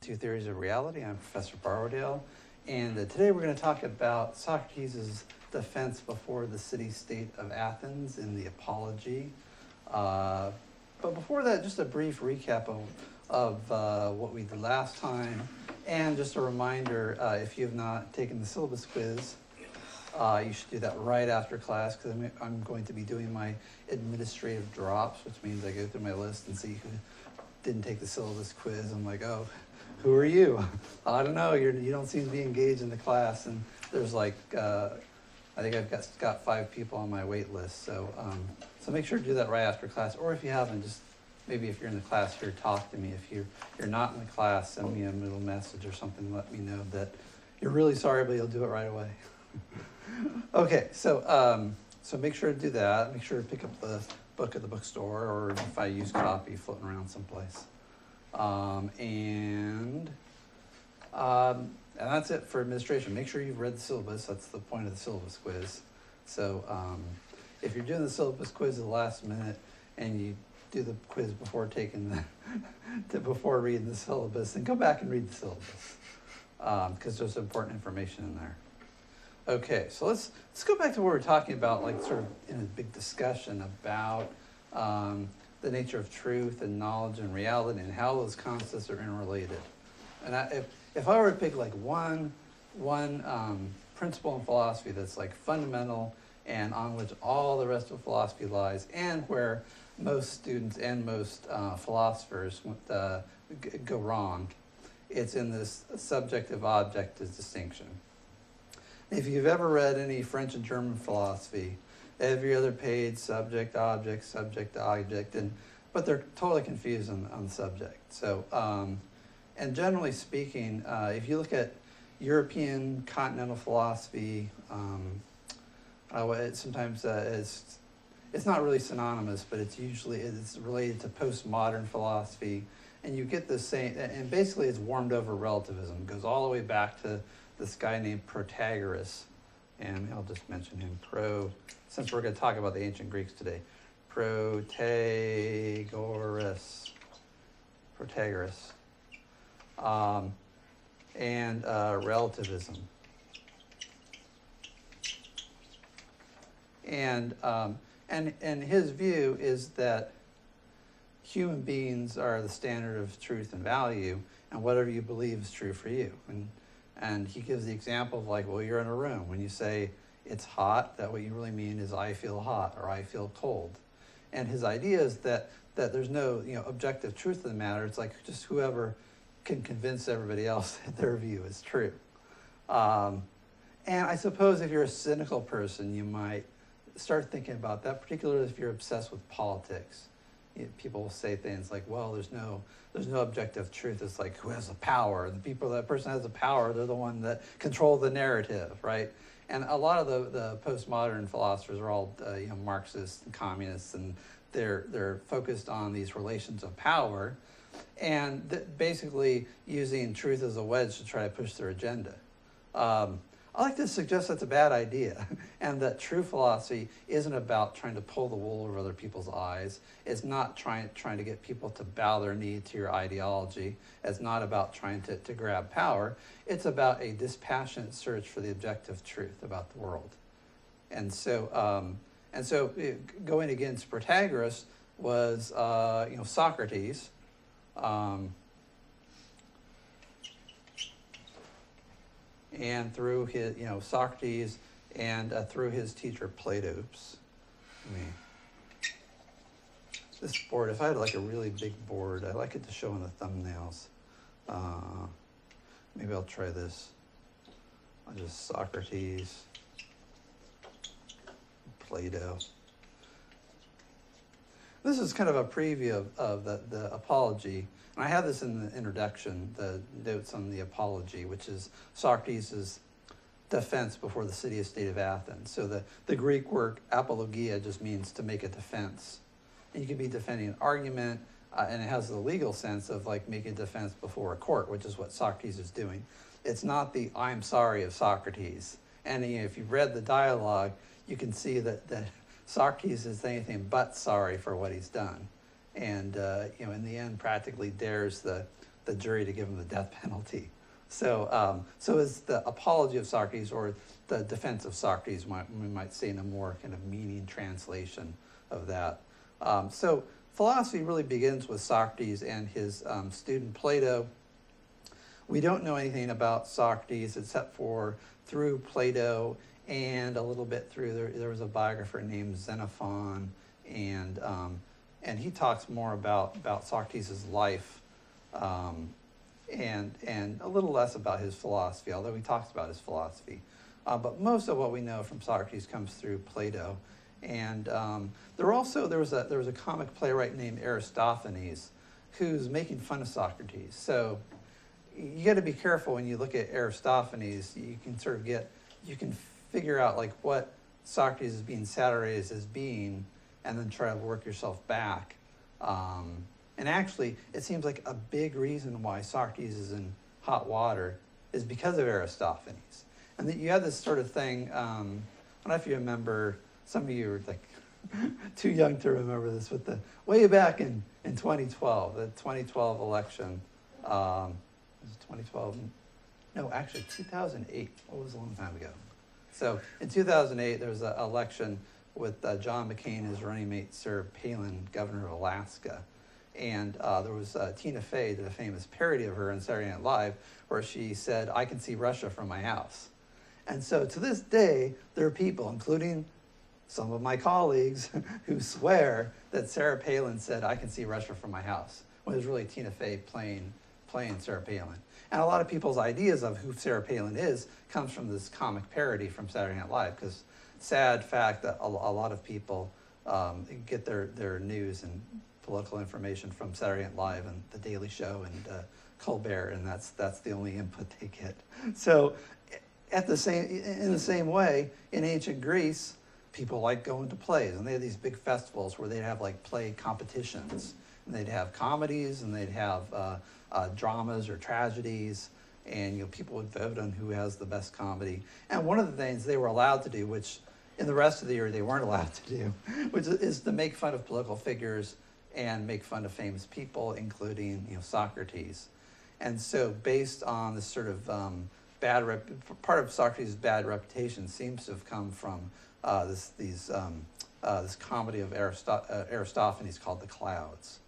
Two Theories of Reality. I'm Professor Borrowdale, and today we're going to talk about Socrates' defense before the city-state of Athens in the Apology. But before that, just a brief recap of what we did last time, and just a reminder, if you have not taken the syllabus quiz, you should do that right after class, because I'm going to be doing my administrative drops, which means I go through my list and see who didn't take the syllabus quiz. I'm like, oh, who are you? I don't know, you don't seem to be engaged in the class. And there's like, I think I've got 5 people on my wait list. So make sure to do that right after class. Or if you haven't, just maybe if you're in the class here, talk to me. If you're not in the class, send me a little message or something. Let me know that you're really sorry, but you'll do it right away. Okay, so make sure to do that. Make sure to pick up the book at the bookstore, or if I use copy, floating around someplace. And that's it for administration. Make sure you've read the syllabus. That's the point of the syllabus quiz. So if you're doing the syllabus quiz at the last minute and you do the quiz before taking before reading the syllabus, then go back and read the syllabus, because there's important information in there. Okay, so let's go back to what we're talking about, like sort of in a big discussion about the nature of truth and knowledge and reality and how those concepts are interrelated. And if I were to pick like one principle in philosophy that's like fundamental and on which all the rest of philosophy lies, and where most students and most philosophers go wrong, it's in this subjective-objective distinction. If you've ever read any French and German philosophy, every other page, subject, object, but they're totally confused on the subject. So, and generally speaking, if you look at European continental philosophy, sometimes it's not really synonymous, but it's related to postmodern philosophy, and you get the same, and basically it's warmed over relativism. It goes all the way back to this guy named Protagoras, and I'll just mention him, since we're going to talk about the ancient Greeks today. Protagoras, and relativism. And his view is that human beings are the standard of truth and value, and whatever you believe is true for you. And he gives the example of like, well, you're in a room. When you say it's hot, that what you really mean is I feel hot or I feel cold. And his idea is that there's no objective truth of the matter. It's like just whoever can convince everybody else that their view is true. And I suppose if you're a cynical person, you might start thinking about that, particularly if you're obsessed with politics. People will say things like, well, there's no objective truth. It's like, who has the power? That person has the power, they're the one that control the narrative, right? And a lot of the postmodern philosophers are all Marxists and communists, and they're focused on these relations of power, and basically using truth as a wedge to try to push their agenda. I like to suggest that's a bad idea, and that true philosophy isn't about trying to pull the wool over other people's eyes. It's not trying to get people to bow their knee to your ideology. It's not about trying to grab power. It's about a dispassionate search for the objective truth about the world. And so going against Protagoras was Socrates. And through his, Socrates, and through his teacher Plato. This board, if I had like a really big board, I like it to show in the thumbnails. Maybe I'll try this. I'll just Socrates, Plato. This is kind of a preview of the Apology. And I have this in the introduction, the notes on the Apology, which is Socrates' defense before the city-state of Athens. So the Greek word apologia just means to make a defense. And you could be defending an argument, and it has the legal sense of like making a defense before a court, which is what Socrates is doing. It's not the I'm sorry of Socrates. And if you've read the dialogue, you can see that Socrates is anything but sorry for what he's done. And in the end, practically dares the the jury to give him the death penalty. So, so it's the apology of Socrates, or the defense of Socrates, we might say, in a more kind of meaning translation of that. So philosophy really begins with Socrates and his student Plato. We don't know anything about Socrates except for through Plato and a little bit through, there was a biographer named Xenophon, and he talks more about Socrates' life, and a little less about his philosophy, although he talks about his philosophy. But most of what we know from Socrates comes through Plato. And there was a comic playwright named Aristophanes who's making fun of Socrates. So you got to be careful when you look at Aristophanes. You can sort of you can figure out like what Socrates is being satirized as being, and then try to work yourself back. And actually, it seems like a big reason why Socrates is in hot water is because of Aristophanes. And that you have this sort of thing, I don't know if you remember, some of you are like too young to remember this, but way back in 2012, the 2012 election, was it 2012? No, actually 2008. What was a long time ago? So in 2008, there was an election with John McCain, his running mate, Sarah Palin, governor of Alaska. And there was Tina Fey did a famous parody of her on Saturday Night Live where she said, "I can see Russia from my house." And so to this day, there are people, including some of my colleagues, who swear that Sarah Palin said, "I can see Russia from my house," when it was really Tina Fey playing Sarah Palin. And a lot of people's ideas of who Sarah Palin is comes from this comic parody from Saturday Night Live, because sad fact that a lot of people get their news and political information from Saturday Night Live and The Daily Show and Colbert, and that's the only input they get. So in the same way, in ancient Greece, people liked going to plays, and they had these big festivals where they'd have like play competitions, and they'd have comedies, and they'd have dramas or tragedies, and people would vote on who has the best comedy. And one of the things they were allowed to do, which in the rest of the year they weren't allowed to do, which is to make fun of political figures and make fun of famous people, including Socrates. And so based on this sort of part of Socrates' bad reputation seems to have come from this comedy of Aristophanes called The Clouds.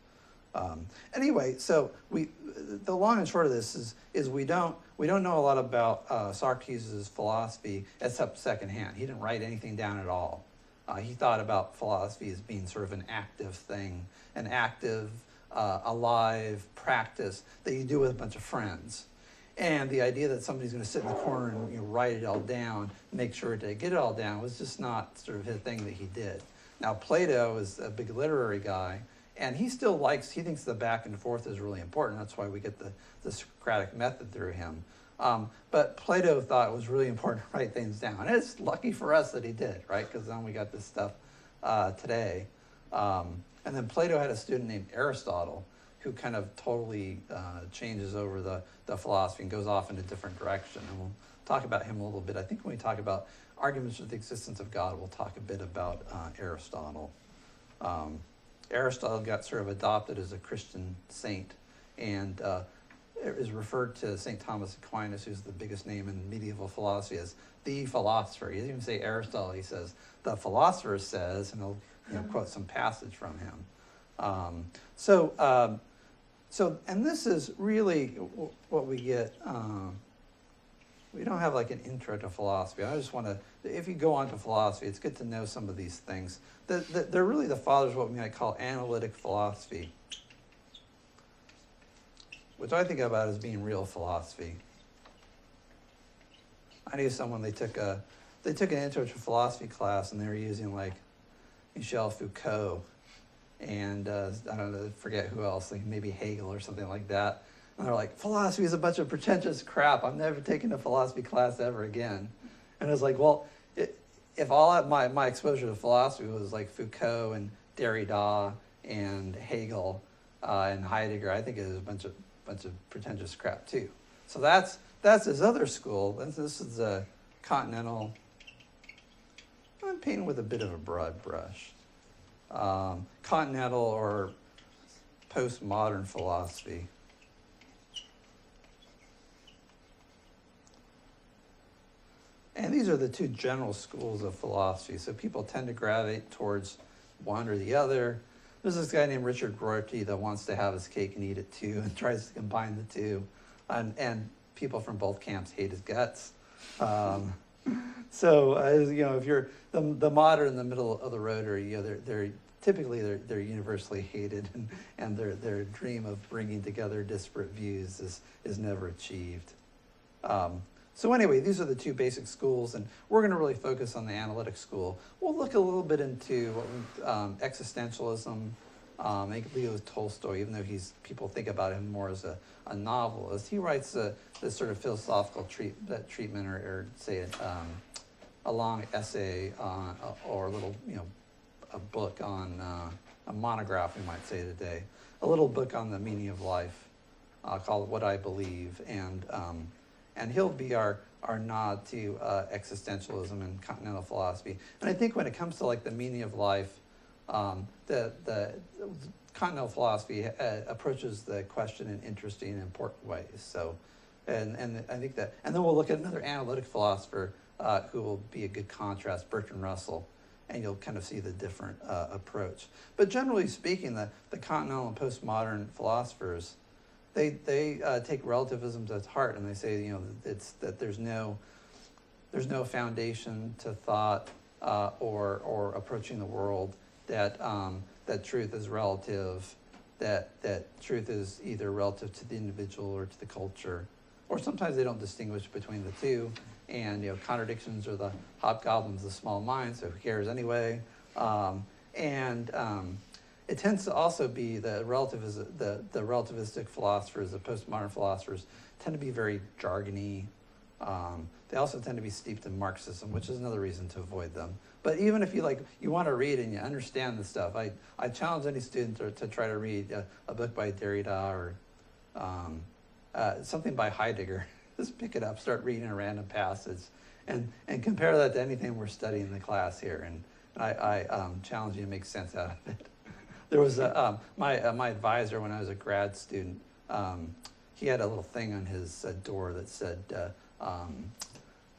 Anyway, so the long and short of this is we don't know a lot about Socrates' philosophy except secondhand. He didn't write anything down at all. He thought about philosophy as being sort of an active thing, an active, alive practice that you do with a bunch of friends. And the idea that somebody's going to sit in the corner and write it all down, make sure to get it all down, was just not sort of his thing that he did. Now, Plato is a big literary guy, and he thinks the back and forth is really important. That's why we get the Socratic method through him. But Plato thought it was really important to write things down. And it's lucky for us that he did, right? Because then we got this stuff today. And then Plato had a student named Aristotle who kind of totally changes over the philosophy and goes off in a different direction. And we'll talk about him a little bit. I think when we talk about arguments with the existence of God, we'll talk a bit about Aristotle. Aristotle got sort of adopted as a Christian saint, and is referred to St. Thomas Aquinas, who's the biggest name in medieval philosophy, as the philosopher. He doesn't even say Aristotle. He says, "The philosopher says," and he'll quote some passage from him. And this is really what we get. We don't have like an intro to philosophy. I just want to, if you go on to philosophy, it's good to know some of these things. They're really the fathers of what we might call analytic philosophy, which I think about as being real philosophy. I knew someone, they took an intro to philosophy class, and they were using like Michel Foucault and I don't know, forget who else, like maybe Hegel or something like that. And they're like, philosophy is a bunch of pretentious crap. I'm never taking a philosophy class ever again. And I was like, well, if all my exposure to philosophy was like Foucault and Derrida and Hegel and Heidegger, I think it was a bunch of pretentious crap too. So that's his other school. This is a continental. I'm painting with a bit of a broad brush. Continental or postmodern philosophy. And these are the two general schools of philosophy. So people tend to gravitate towards one or the other. There's this guy named Richard Rorty that wants to have his cake and eat it too, and tries to combine the two. And people from both camps hate his guts. If you're the moderate in the middle of the road, or they're typically universally hated, and their dream of bringing together disparate views is never achieved. So anyway, these are the two basic schools, and we're going to really focus on the analytic school. We'll look a little bit into existentialism. Leo Tolstoy, even though people think about him more as a novelist, he writes this sort of philosophical treatment, or say a long essay or a little, a book on a monograph, we might say today, a little book on the meaning of life called "What I Believe," and he'll be our nod to existentialism and continental philosophy. And I think when it comes to like the meaning of life, the continental philosophy approaches the question in interesting and important ways. So, and I think that, and then we'll look at another analytic philosopher who will be a good contrast, Bertrand Russell, and you'll kind of see the different approach. But generally speaking, the continental and postmodern philosophers, they take relativism to heart, and they say, it's that there's no foundation to thought or approaching the world, that truth is relative, that truth is either relative to the individual or to the culture, or sometimes they don't distinguish between the two, and contradictions are the hobgoblins of small minds, so who cares anyway? It tends to also be the relativistic philosophers, the postmodern philosophers, tend to be very jargony. They also tend to be steeped in Marxism, which is another reason to avoid them. But even if you want to read and you understand the stuff, I challenge any student to try to read a book by Derrida or something by Heidegger. Just pick it up, start reading a random passage, and compare that to anything we're studying in the class here. And I challenge you to make sense out of it. There was my advisor when I was a grad student. He had a little thing on his door that said,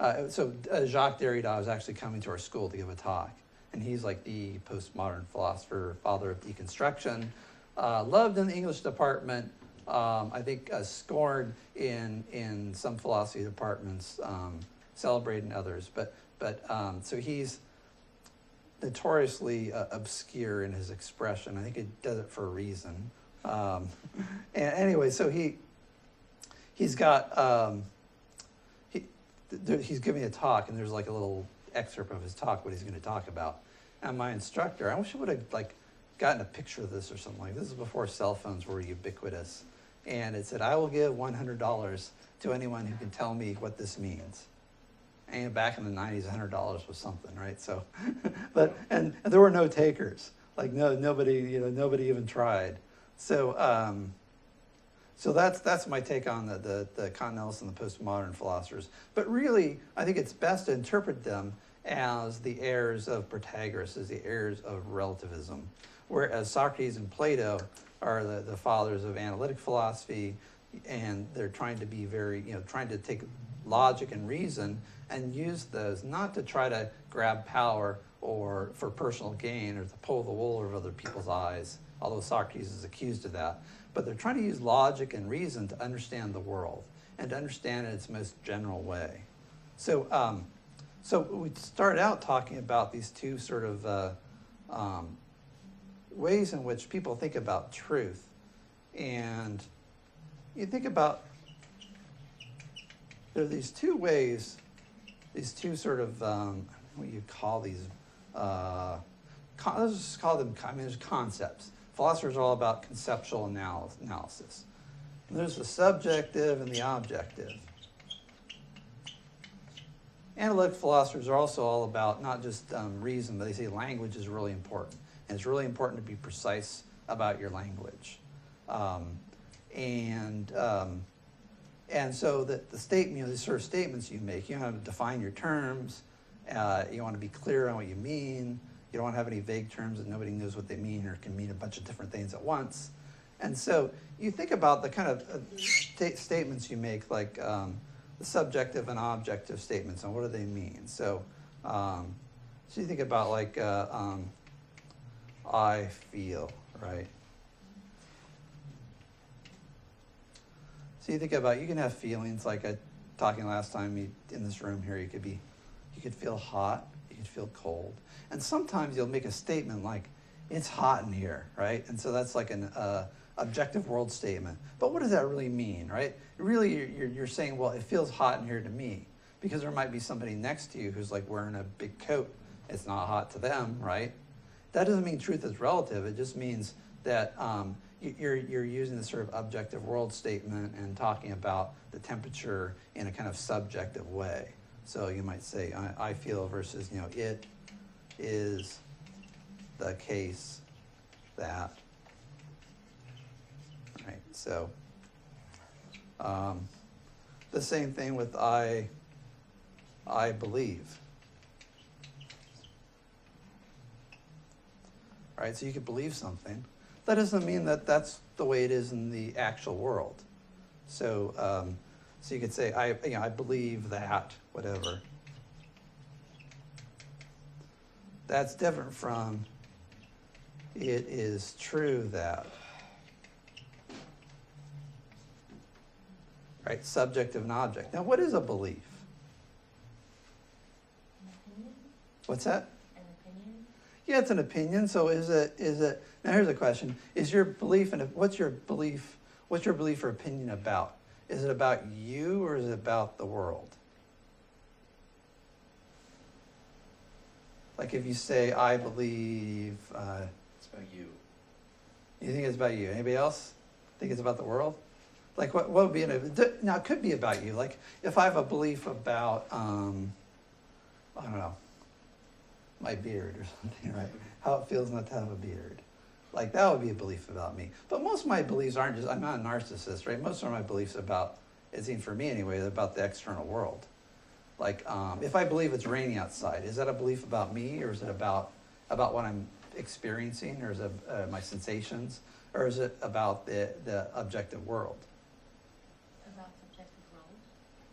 Jacques Derrida was actually coming to our school to give a talk. And he's like the postmodern philosopher, father of deconstruction, loved in the English department, I think scorned in some philosophy departments, celebrated in others. So he's notoriously obscure in his expression. I think he does it for a reason. And anyway, so he's got he's giving a talk, and there's like a little excerpt of his talk, what he's going to talk about. And my instructor, I wish I would have gotten a picture of this or something like this. This is before cell phones were ubiquitous, and it said, "I will give $100 to anyone who can tell me what this means." And back in the 90s, $100 was something, right? So, and there were no takers. Nobody even tried. So, so that's my take on the continentalists and the postmodern philosophers. But really, I think it's best to interpret them as the heirs of Protagoras, as the heirs of relativism, whereas Socrates and Plato are the fathers of analytic philosophy, and they're trying to be trying to take logic and reason and use those not to try to grab power or for personal gain or to pull the wool over other people's eyes, although Socrates is accused of that. But they're trying to use logic and reason to understand the world and to understand it in its most general way. So, so we started out talking about these two sort of ways in which people think about truth. And you think about, there are these two ways, these two sort of, what do you call these? Let's just call them, there's concepts. Philosophers are all about conceptual analysis. And there's the subjective and the objective. Analytic philosophers are also all about not just reason, but they say language is really important. And it's really important to be precise about your language. And so the statement, these sort of statements you make, you have to define your terms. You want to be clear on what you mean. You don't want to have any vague terms that nobody knows what they mean or can mean a bunch of different things at once. And so you think about the kind of statements you make, like the subjective and objective statements, and what do they mean? So, so you think about like, I feel, right? So you think about, you can have feelings like talking last time in this room here, you could feel hot, you could feel cold. And sometimes you'll make a statement like, it's hot in here, right? And so that's like an objective world statement. But what does that really mean, right? Really, you're saying, well, it feels hot in here to me, because there might be somebody next to you who's like wearing a big coat. It's not hot to them, right? That doesn't mean truth is relative. It just means that you're using this sort of objective world statement and talking about the temperature in a kind of subjective way. So you might say, I feel versus, it is the case that, right? So the same thing with I believe. Right, so you could believe something. That doesn't mean that that's the way it is in the actual world. So, so you could say, I believe that, whatever. That's different from, it is true that. Right, subjective and object. Now, what is a belief? An opinion? What's that? An opinion? Yeah, it's an opinion. So is it, now here's a question. Is your belief, what's your belief or opinion about? Is it about you or is it about the world? Like if you say, I believe, It's about you. you think it's about you. Anybody else think it's about the world? Like what would be now it could be about you. Like if I have a belief about, I don't know, my beard or something, right? How it feels not to have a beard. Like that would be a belief about me. But most of my beliefs aren't just, I'm not a narcissist, right? Most of my beliefs about, it seems for me anyway, about the external world. Like if I believe it's raining outside, is that a belief about me or is it about what I'm experiencing or is it my sensations or is it about the objective world? About subjective world?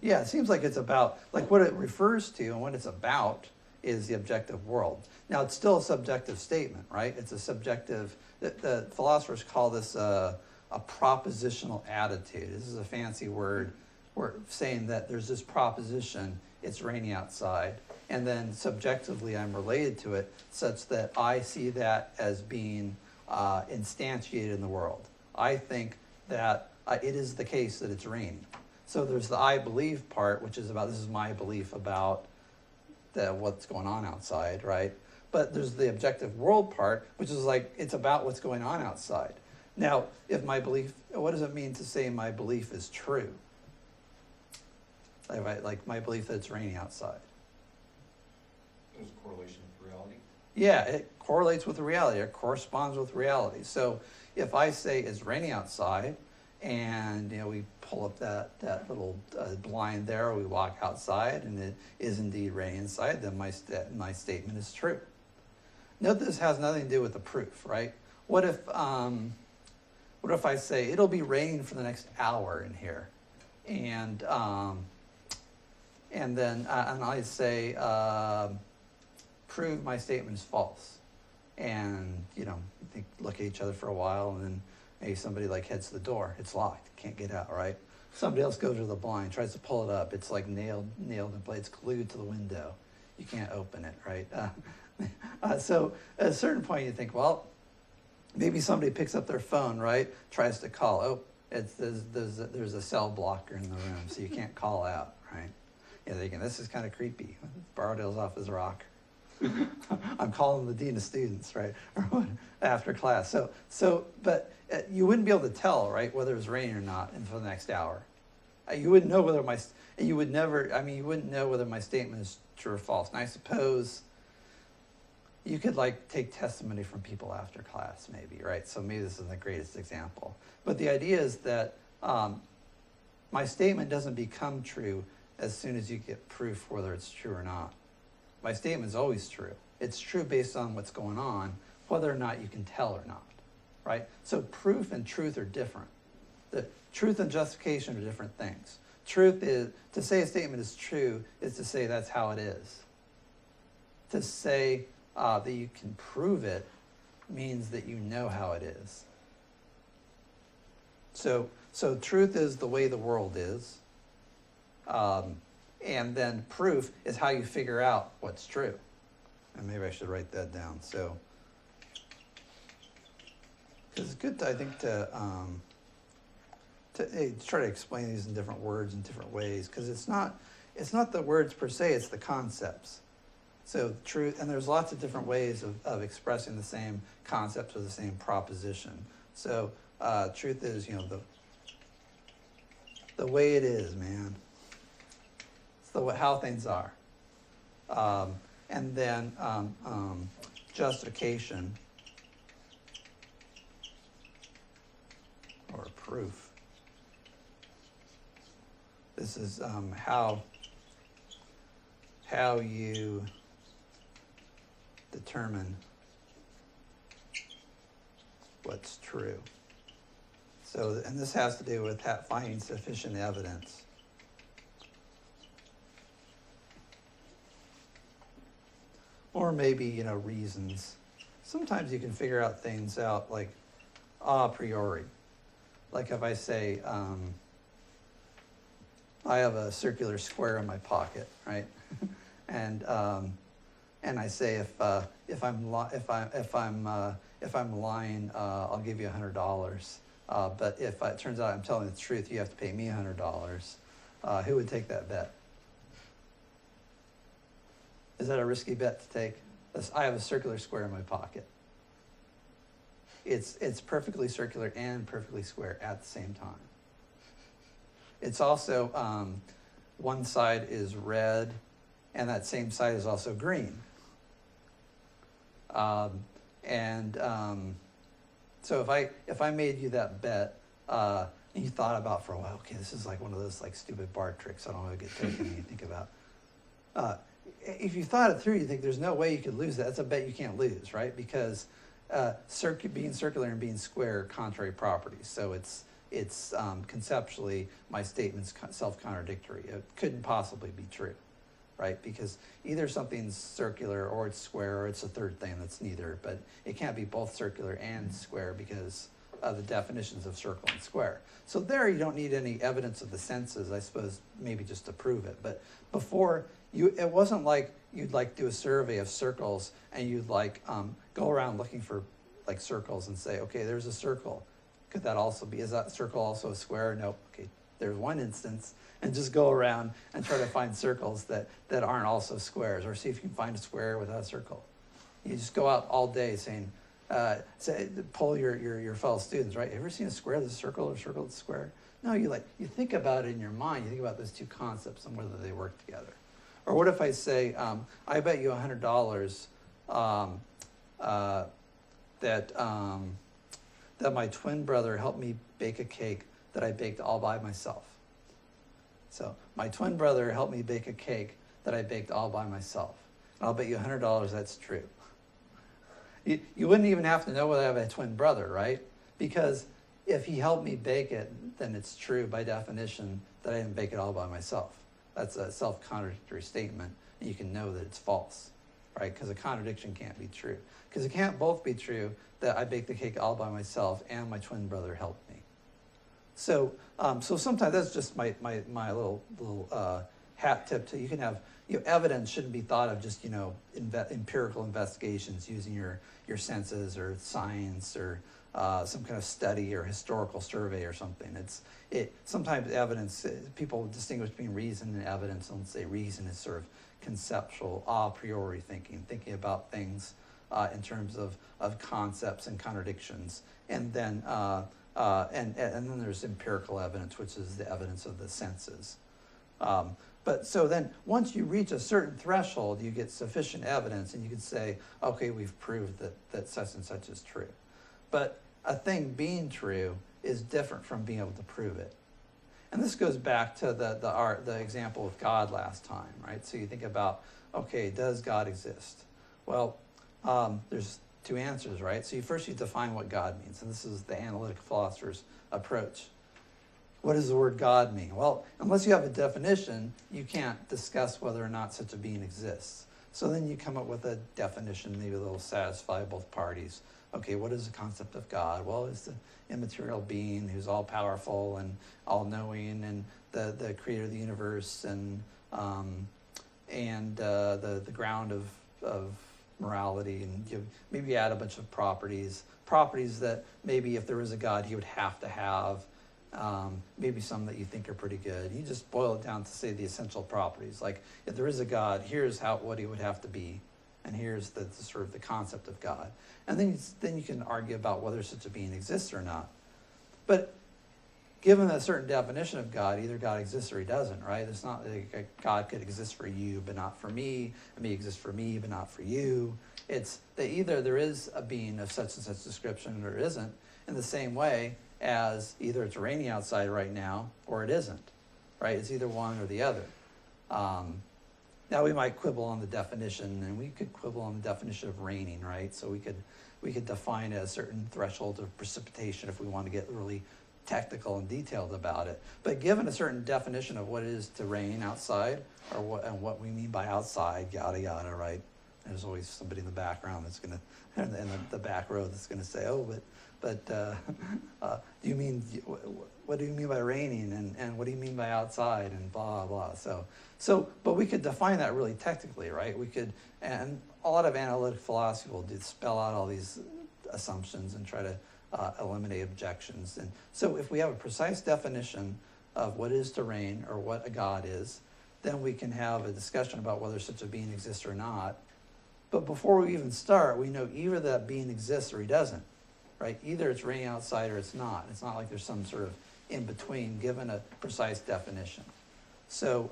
Yeah, it seems like it's about, like what it refers to and what it's about is the objective world. Now, it's still a subjective statement, right? It's a subjective, the philosophers call this a propositional attitude. This is a fancy word. We're saying that there's this proposition, it's raining outside, and then subjectively I'm related to it such that I see that as being instantiated in the world. I think that it is the case that it's raining. So there's the I believe part, which is about, this is my belief about what's going on outside, right? But there's the objective world part, which is like, it's about what's going on outside. Now, if my belief, what does it mean to say my belief is true? Like my belief that it's raining outside. There's a correlation with reality. Yeah, it correlates with reality. It corresponds with reality. So if I say it's raining outside, and we pull up that little blind there, we walk outside, and it is indeed raining inside, then my statement is true. Note this has nothing to do with the proof, right? What if I say it'll be raining for the next hour in here, and then I say prove my statement is false, and look at each other for a while, and then maybe somebody like heads to the door. It's locked. Can't get out, right? Somebody else goes to the blind, tries to pull it up. It's like nailed in place. It's glued to the window. You can't open it, right? So at a certain point you think, well, maybe somebody picks up their phone, right? Tries to call. Oh, there's a cell blocker in the room, so you can't call out, right? You're thinking, this is kind of creepy. Borrowdale's off his rocker. I'm calling the dean of students, right? Or what, after class. But you wouldn't be able to tell, right, whether it was raining or not for the next hour. You wouldn't know whether you wouldn't know whether my statement is true or false. And I suppose you could take testimony from people after class, maybe, right? So maybe this isn't the greatest example. But the idea is that my statement doesn't become true as soon as you get proof whether it's true or not. My statement is always true. It's true based on what's going on, whether or not you can tell or not, right? So proof and truth are different. The truth and justification are different things. truth is, to say a statement is true is to say that's how it is. To say that you can prove it means that you know how it is. So truth is the way the world is. And then proof is how you figure out what's true. And maybe I should write that down. So, because it's good, I think, to try to explain these in different words in different ways. Because it's not the words per se; it's the concepts. So truth, and there's lots of different ways of expressing the same concepts or the same proposition. So truth is, the way it is, man. It's how things are. And then justification or proof. This is how you determine what's true. So, and this has to do with finding sufficient evidence. Or maybe, reasons. Sometimes you can figure out things out like a priori. Like if I say, I have a circular square in my pocket, right? And I say if I'm lying, I'll give you $100. But if it turns out I'm telling the truth, you have to pay me $100. Who would take that bet? Is that a risky bet to take? I have a circular square in my pocket. It's perfectly circular and perfectly square at the same time. It's also, one side is red, and that same side is also green. So if I made you that bet, and you thought about for a while, okay, this is like one of those like stupid bar tricks I don't want to get taken and you think about. If you thought it through, you think there's no way you could lose that. That's a bet you can't lose, right? Because being circular and being square are contrary properties. So it's conceptually, my statement's self-contradictory. It couldn't possibly be true, right? Because either something's circular or it's square or it's a third thing that's neither. But it can't be both circular and square because of the definitions of circle and square. So there you don't need any evidence of the senses, I suppose, maybe just to prove it. But before, it wasn't like you'd like do a survey of circles and you'd like go around looking for like circles and say, okay, there's a circle. Could that also be, is that circle also a square? Nope. Okay, there's one instance. And just go around and try to find circles that aren't also squares, or see if you can find a square without a circle. You just go out all day saying, poll your fellow students, right? Have you ever seen a square that's a circle or a circle that's a square? No, you think about it in your mind. You think about those two concepts and whether they work together. Or what if I say, I bet you $100 that my twin brother helped me bake a cake that I baked all by myself. So my twin brother helped me bake a cake that I baked all by myself. And I'll bet you $100 that's true. You wouldn't even have to know whether I have a twin brother, right? Because if he helped me bake it, then it's true by definition that I didn't bake it all by myself. That's a self-contradictory statement, and you can know that it's false, right? Because a contradiction can't be true. Because it can't both be true that I baked the cake all by myself and my twin brother helped me. So sometimes that's just my little hat tip to, you can have, evidence shouldn't be thought of just, empirical investigations using your senses or science or some kind of study or historical survey or something. Sometimes evidence, people distinguish between reason and evidence, and say reason is sort of conceptual, a priori thinking about things in terms of concepts and contradictions. And then then there's empirical evidence, which is the evidence of the senses. But so then once you reach a certain threshold, you get sufficient evidence and you can say, okay, we've proved that such and such is true. But a thing being true is different from being able to prove it. And this goes back to the example of God last time, right? So you think about, okay, does God exist? Well, there's two answers, right? So first you define what God means, and this is the analytic philosopher's approach. what does the word God mean? Well, unless you have a definition, you can't discuss whether or not such a being exists. So then you come up with a definition, maybe that'll satisfy both parties. Okay, what is the concept of God? Well, it's the immaterial being who's all powerful and all knowing, and the creator of the universe, and the ground of morality, and maybe add a bunch of properties that maybe if there was a God, he would have to have. Maybe some that you think are pretty good. You just boil it down to say the essential properties. Like, if there is a God, here's what he would have to be, and here's the sort of the concept of God. And then you can argue about whether such a being exists or not. But given a certain definition of God, either God exists or he doesn't, right? It's not like God could exist for you but not for me, and me exist for me but not for you. It's that either there is a being of such and such description or it isn't, in the same way as either it's raining outside right now or it isn't, right? It's either one or the other. Now we might quibble on the definition, and we could quibble on the definition of raining, right? So we could define a certain threshold of precipitation if we want to get really technical and detailed about it. But given a certain definition of what it is to rain outside, or what we mean by outside, yada yada, right? There's always somebody in the background that's gonna, in the back row that's gonna say, oh, but do you mean, what do you mean by raining, and what do you mean by outside, and blah blah. So but we could define that really technically, right? We could, and a lot of analytic philosophy will spell out all these assumptions and try to eliminate objections. And so if we have a precise definition of what is to rain or what a God is, then we can have a discussion about whether such a being exists or not. But before we even start, we know either that being exists or he doesn't, right? Either it's raining outside or it's not. It's not like there's some sort of in between given a precise definition. So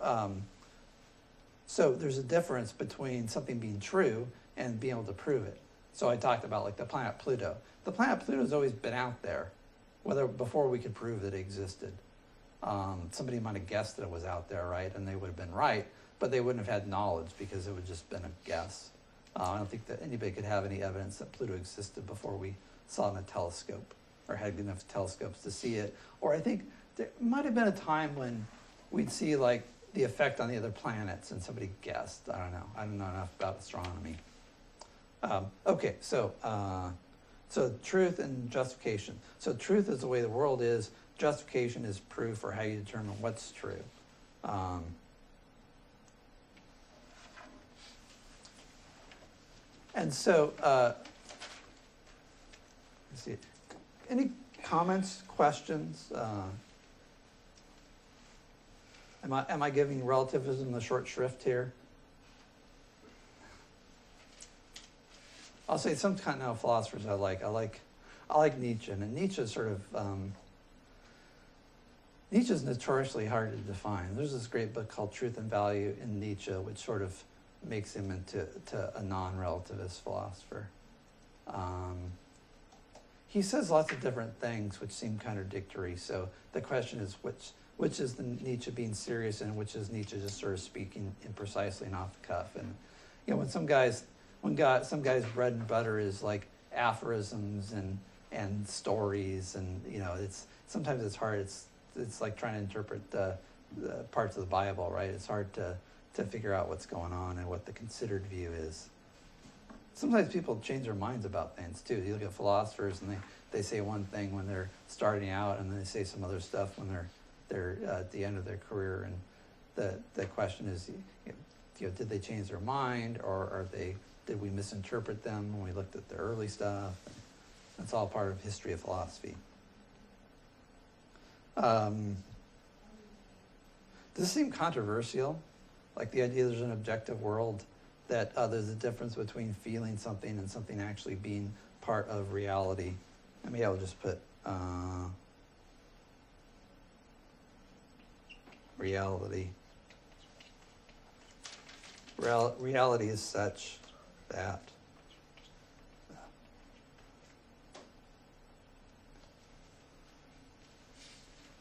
there's a difference between something being true and being able to prove it. So I talked about like the planet Pluto. The planet Pluto's always been out there, whether before we could prove that it existed. Somebody might have guessed that it was out there, right? And they would have been right, but they wouldn't have had knowledge because it would have just been a guess. I don't think that anybody could have any evidence that Pluto existed before we saw it in a telescope or had enough telescopes to see it. Or I think there might have been a time when we'd see like the effect on the other planets and somebody guessed. I don't know. I don't know enough about astronomy. Okay, so truth and justification. So truth is the way the world is. Justification is proof or how you determine what's true. And so, let's see. Any comments, questions? Am I giving relativism the short shrift here? I'll say some kind of philosophers I like. I like Nietzsche, and Nietzsche sort of Nietzsche's notoriously hard to define. There's this great book called Truth and Value in Nietzsche, which sort of makes him into a non-relativist philosopher. He says lots of different things which seem contradictory. So the question is which is the Nietzsche being serious and which is Nietzsche just sort of speaking imprecisely and off the cuff. And you know, when some guy's bread and butter is like aphorisms and stories, and you know, sometimes it's hard. It's like trying to interpret the parts of the Bible, right? It's hard to figure out what's going on and what the considered view is. Sometimes people change their minds about things too. You look at philosophers and they say one thing when they're starting out, and then they say some other stuff when they're at the end of their career. And the question is, you know, did they change their mind, or did we misinterpret them when we looked at the early stuff? That's all part of history of philosophy. Does this seem controversial? Like the idea there's an objective world, that there's a difference between feeling something and something actually being part of reality. Maybe I'll just put reality. Reality is such that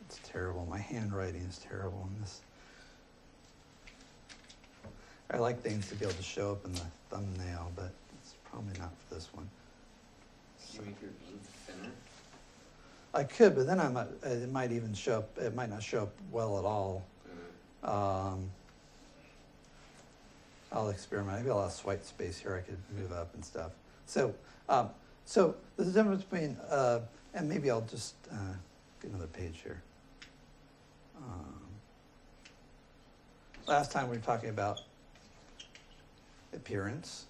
it's terrible. My handwriting is terrible in this. I like things to be able to show up in the thumbnail, but it's probably not for this one. Can you make your ink thinner? I could, but then it might even show up, it might not show up well at all. I'll experiment. I've got a lot of white space here I could move up and stuff. So, so there's a difference between, and maybe I'll just get another page here. Last time we were talking about appearance.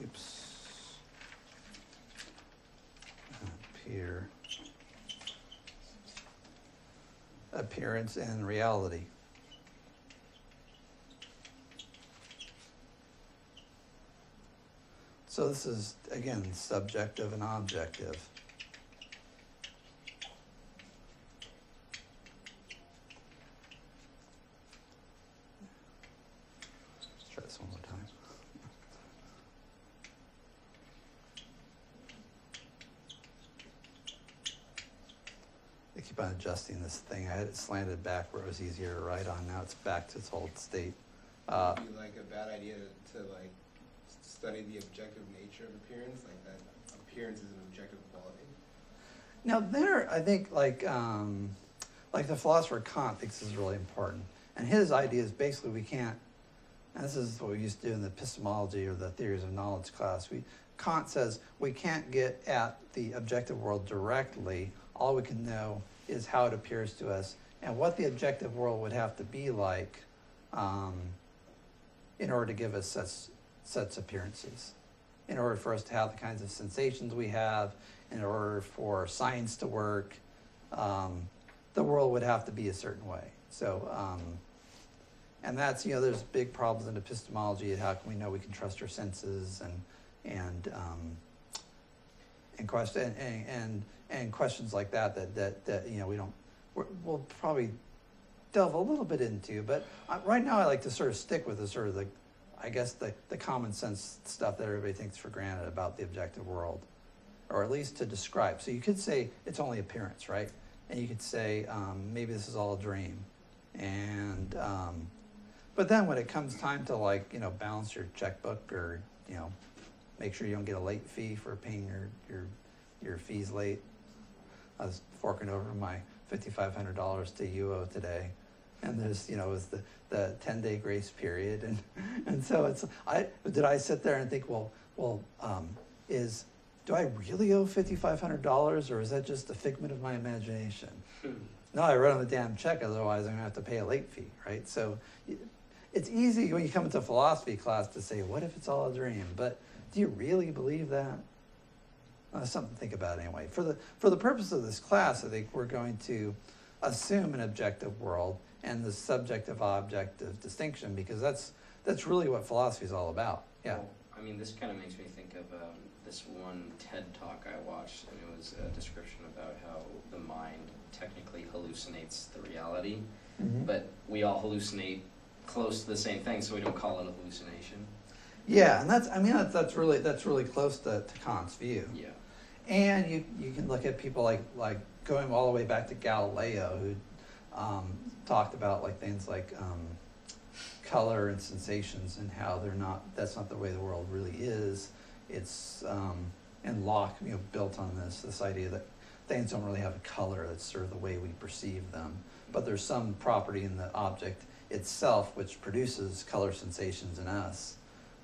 Oops. Appearance and reality. So this is, again, subjective and objective. Let's try this one more time. I keep on adjusting this thing. I had it slanted back where it was easier to write on. Now it's back to its old state. Would it be like a bad idea to like study the objective nature of appearance, like that appearance is an objective quality? Now there, I think like the philosopher Kant thinks is really important. And his idea is basically we can't, and this is what we used to do in the epistemology or the theories of knowledge class. Kant says we can't get at the objective world directly. All we can know is how it appears to us and what the objective world would have to be like in order to give us such appearances, in order for us to have the kinds of sensations we have, in order for science to work, the world would have to be a certain way. So, and that's, there's big problems in epistemology. How can we know we can trust our senses and questions like that we'll probably delve a little bit into. But right now I like to sort of stick with the sort of the common sense stuff that everybody takes for granted about the objective world, or at least to describe. So you could say it's only appearance, right? And you could say maybe this is all a dream, and but then when it comes time to balance your checkbook or make sure you don't get a late fee for paying your fees late. I was forking over my $5,500 to UO today, and there's it was the 10-day grace period, and so did I sit there and think, do I really owe $5,500, or is that just a figment of my imagination? No, I wrote on the damn check, otherwise I'm gonna have to pay a late fee, right? So it's easy when you come into philosophy class to say, what if it's all a dream? But do you really believe that? Something to think about anyway. For the purpose of this class, I think we're going to assume an objective world and the subjective-objective distinction, because that's really what philosophy is all about. Yeah. Well, I mean, this kind of makes me think of this one TED talk I watched, and it was a description about how the mind technically hallucinates the reality, but we all hallucinate close to the same thing, so we don't call it a hallucination. Yeah, and that's really close to Kant's view. Yeah. And you can look at people like going all the way back to Galileo, who talked about things like color and sensations, and how that's not the way the world really is. It's and Locke built on this idea that things don't really have a color. That's sort of the way we perceive them, but there's some property in the object itself which produces color sensations in us.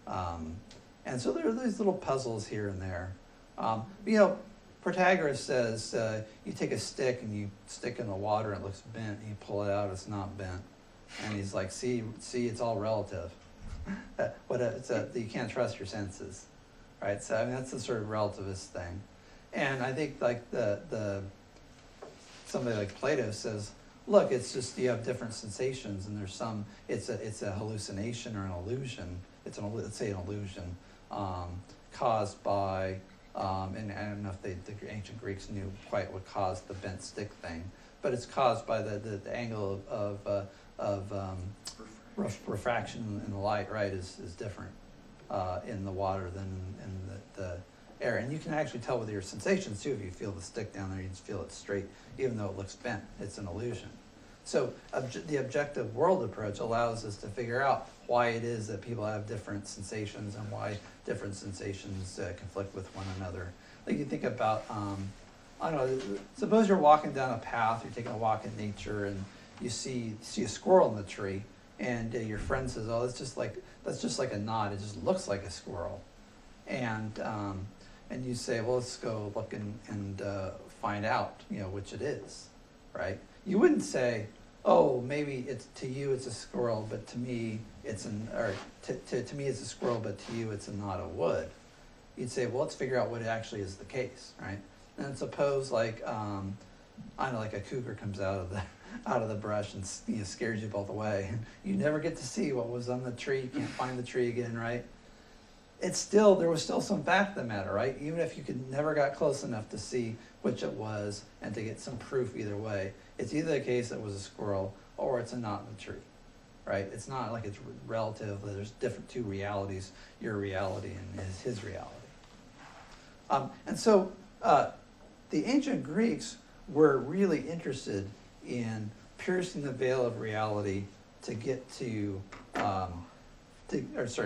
And so there are these little puzzles here and there. Protagoras says you take a stick and you stick in the water and it looks bent, and you pull it out, it's not bent. And he's like, see, it's all relative. You can't trust your senses, right? So that's the sort of relativist thing. And I think somebody like Plato says, look, it's just you have different sensations, and there's it's a hallucination or an illusion. Let's say an illusion caused by, and I don't know if the ancient Greeks knew quite what caused the bent stick thing, but it's caused by the angle of refraction in the light, right, is different in the water than in the air. And you can actually tell with your sensations too. If you feel the stick down there, you just feel it straight, even though it looks bent. It's an illusion. So the objective world approach allows us to figure out why it is that people have different sensations and why different sensations conflict with one another. Like you think about I don't know, suppose you're walking down a path, you're taking a walk in nature, and you see a squirrel in the tree, and your friend says, "Oh, that's just like a knot. It just looks like a squirrel," and you say, "Well, let's go look and find out, which it is," right? You wouldn't say, "Oh, maybe to you it's a squirrel, but to me it's to me it's a squirrel, but to you it's a knot of wood." You'd say, "Well, let's figure out what actually is the case," right? And suppose like I don't know, like a cougar comes out of the brush and scares you both away. You never get to see what was on the tree. You can't find the tree again, right? There was still some fact of the matter, right? Even if you never got close enough to see which it was and to get some proof either way, it's either the case that it was a squirrel or it's a knot in the tree, right? It's not like it's relative. There's two realities, your reality and his reality. And so the ancient Greeks were really interested in piercing the veil of reality to get to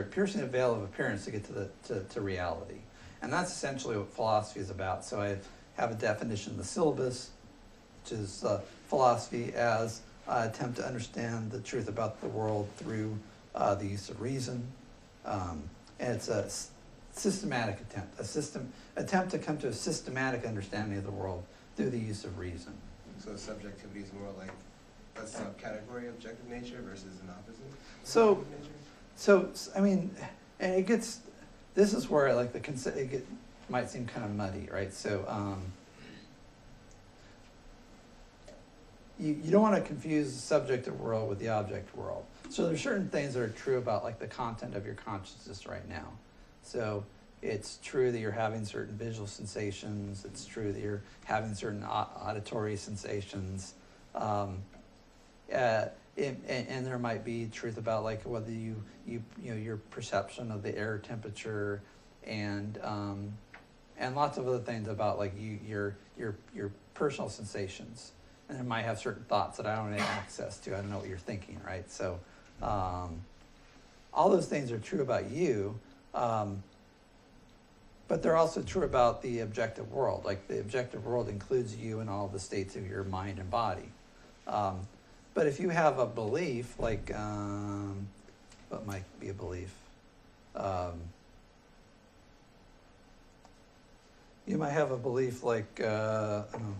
piercing the veil of appearance to get to reality. And that's essentially what philosophy is about. So I have a definition in the syllabus, which is philosophy as an attempt to understand the truth about the world through the use of reason. And it's a systematic attempt to come to a systematic understanding of the world through the use of reason. So subjectivity is more like a subcategory of objective nature versus an opposite of So- objective nature? So I mean, and this is where like might seem kind of muddy, right? So you don't want to confuse the subjective world with the object world. So there's certain things that are true about like the content of your consciousness right now. So it's true that you're having certain visual sensations. It's true that you're having certain auditory sensations. And there might be truth about like whether your perception of the air temperature and lots of other things about like your personal sensations. And it might have certain thoughts that I don't have access to. I don't know what you're thinking, right? So all those things are true about you, but they're also true about the objective world. Like the objective world includes you and all the states of your mind and body. But if you have a belief, like, what might be a belief? You might have a belief like, I don't know,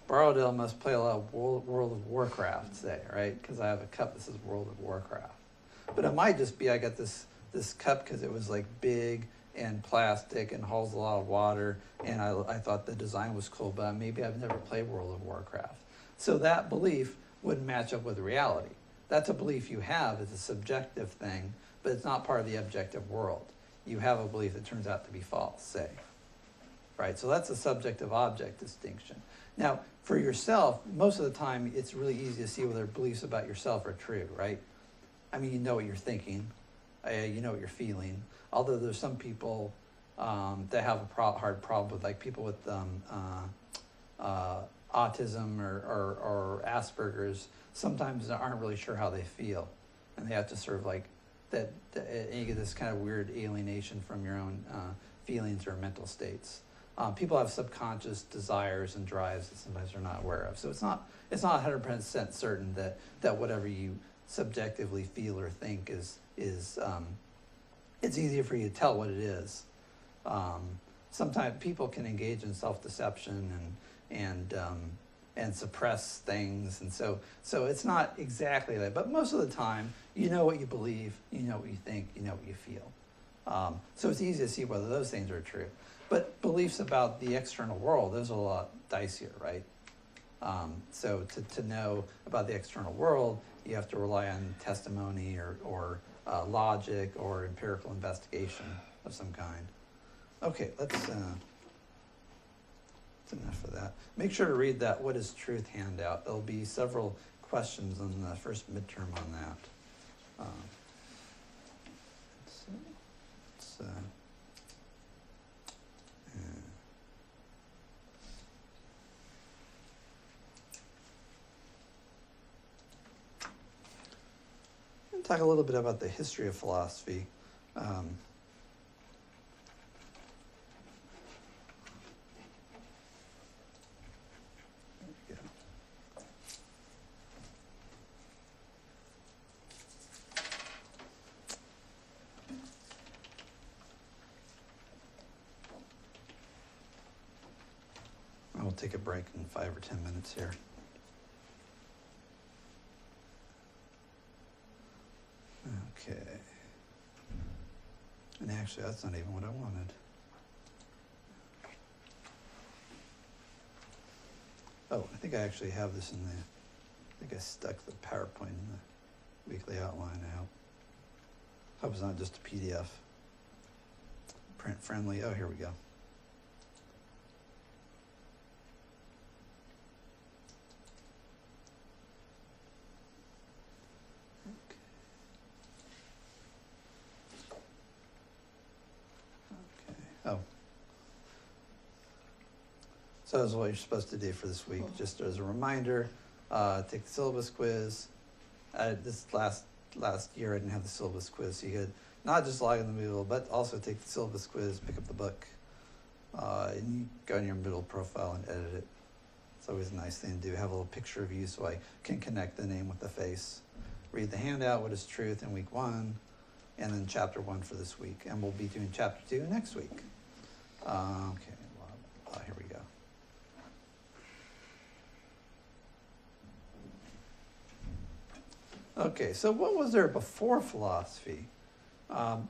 Borrowdale must play a lot of World of Warcraft today, right? Because I have a cup that says World of Warcraft. But it might just be I got this cup because it was like big and plastic and holds a lot of water, and I thought the design was cool, but maybe I've never played World of Warcraft. So that belief wouldn't match up with reality. That's a belief you have. It's a subjective thing, but it's not part of the objective world. You have a belief that turns out to be false, say. Right? So that's a subjective-object distinction. Now, for yourself, most of the time, it's really easy to see whether beliefs about yourself are true, right? I mean, you know what you're thinking. You know what you're feeling. Although there's some people that have a hard problem with, like people with autism or Asperger's, sometimes aren't really sure how they feel. And they have to sort of like, and you get this kind of weird alienation from your own feelings or mental states. People have subconscious desires and drives that sometimes they're not aware of. So it's not 100% certain that whatever you subjectively feel or think is it's easier for you to tell what it is. Sometimes people can engage in self-deception and suppress things, and so it's not exactly that. But most of the time, you know what you believe, you know what you think, you know what you feel. So it's easy to see whether those things are true. But beliefs about the external world, those are a lot dicier, right? So to know about the external world, you have to rely on testimony or logic or empirical investigation of some kind. Okay, that's enough of that. Make sure to read that What is Truth handout. There'll be several questions on the first midterm on that. Talk a little bit about the history of philosophy. we'll take a break in 5 or 10 minutes here. Okay. And actually, that's not even what I wanted. Oh, I think I actually have this in the, I think I stuck the PowerPoint in the weekly outline out. Hope it's not just a PDF. Print friendly. Oh, here we go. Oh. So that's what you're supposed to do for this week. Just as a reminder, take the syllabus quiz. This last year I didn't have the syllabus quiz, so you could not just log in the Moodle, but also take the syllabus quiz, pick up the book, and you go in your Moodle profile and edit it. It's always a nice thing to do. Have a little picture of you so I can connect the name with the face. Read the handout, What is Truth, in week 1, and then chapter 1 for this week. And we'll be doing chapter 2 next week. Okay, well, here we go. Okay, so what was there before philosophy? How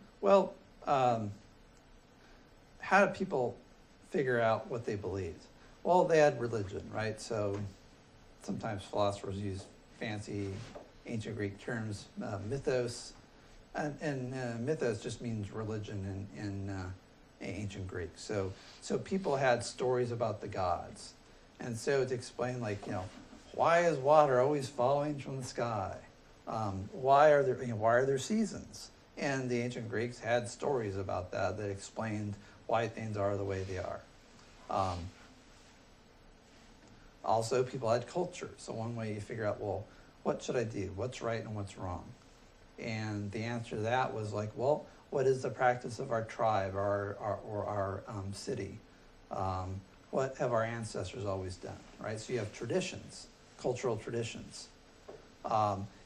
did people figure out what they believed? Well, they had religion, right? So sometimes philosophers use fancy ancient Greek terms, mythos, and mythos just means religion in ancient Greek. So people had stories about the gods. And so to explain, like, why is water always falling from the sky? Why are there seasons? And the ancient Greeks had stories about that explained why things are the way they are. Also, people had culture. So one way you figure out, well, what should I do? What's right and what's wrong? And the answer to that was like, well, what is the practice of our tribe or our city? What have our ancestors always done, right? So you have traditions, cultural traditions.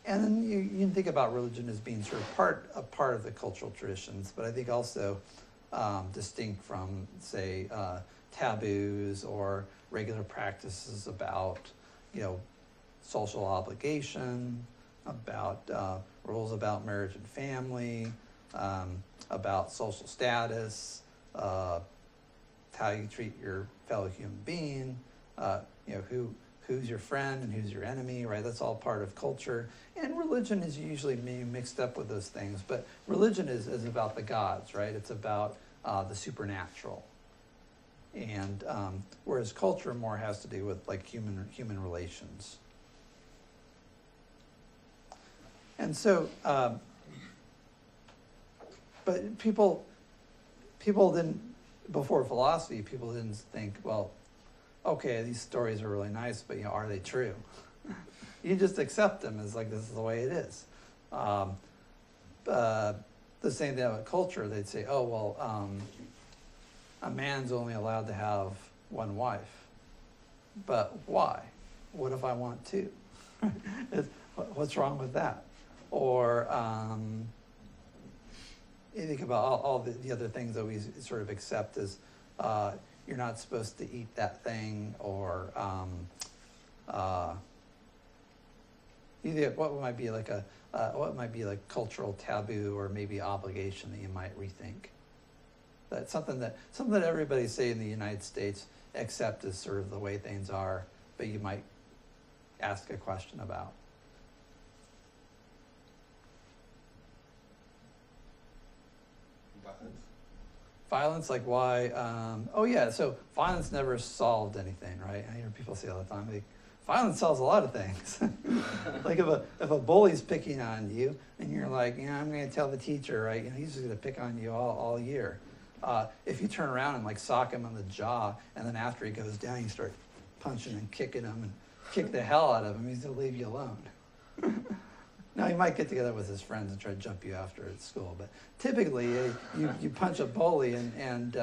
And then you can think about religion as being sort of a part of the cultural traditions, but I think also distinct from, say, taboos or regular practices about, social obligation, about rules about marriage and family, about social status, how you treat your fellow human being, who's your friend and who's your enemy, right? That's all part of culture. And religion is usually mixed up with those things, but religion is about the gods, right? It's about the supernatural. And whereas culture more has to do with like human relations. And so, but people didn't, before philosophy, people didn't think, well, okay, these stories are really nice, but are they true? You just accept them as like, this is the way it is. The same thing with culture, they'd say, oh, well, a man's only allowed to have one wife. But why? What if I want two? What's wrong with that? Or you think about all the other things that we sort of accept as you're not supposed to eat that thing, or what might be like cultural taboo or maybe obligation that you might rethink. That's something that everybody say in the United States accept as sort of the way things are, but you might ask a question about. Violence, like why? So violence never solved anything, right? I hear people say all the time, like, violence solves a lot of things. Like if a bully's picking on you, and you're like, I'm going to tell the teacher, right? He's just going to pick on you all year. If you turn around and like sock him on the jaw, and then after he goes down, you start punching and kicking him and kick the hell out of him, he's going to leave you alone. Now, he might get together with his friends and try to jump you after at school, but typically you punch a bully and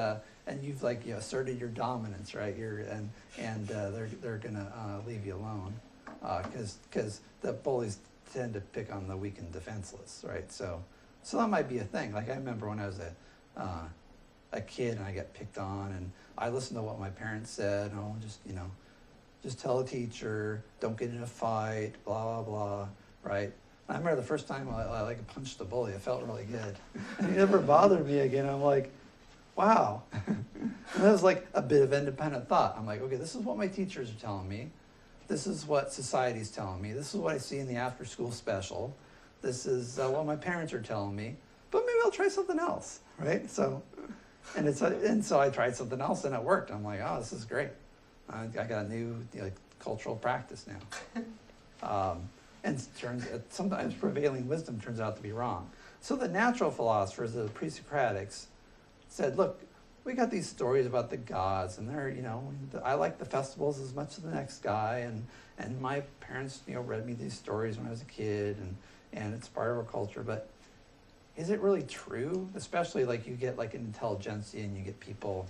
you've like asserted your dominance, right? They're gonna leave you alone because the bullies tend to pick on the weak and defenseless, right? So that might be a thing. Like I remember when I was a kid and I get picked on, and I listen to what my parents said. Oh, just tell a teacher, don't get in a fight, blah, blah, blah, right? I remember the first time I like punched a bully. It felt really good. And he never bothered me again. I'm like, wow. And that was like a bit of independent thought. I'm like, okay, this is what my teachers are telling me. This is what society's telling me. This is what I see in the after-school special. This is what my parents are telling me. But maybe I'll try something else, right? So, and so I tried something else, and it worked. I'm like, oh, this is great. I got a new cultural practice now. And sometimes prevailing wisdom turns out to be wrong. So the natural philosophers, the pre-Socratics, said, look, we got these stories about the gods, and they're, I like the festivals as much as the next guy, and my parents, read me these stories when I was a kid, and it's part of our culture, but is it really true? Especially you get an intelligentsia, and you get people,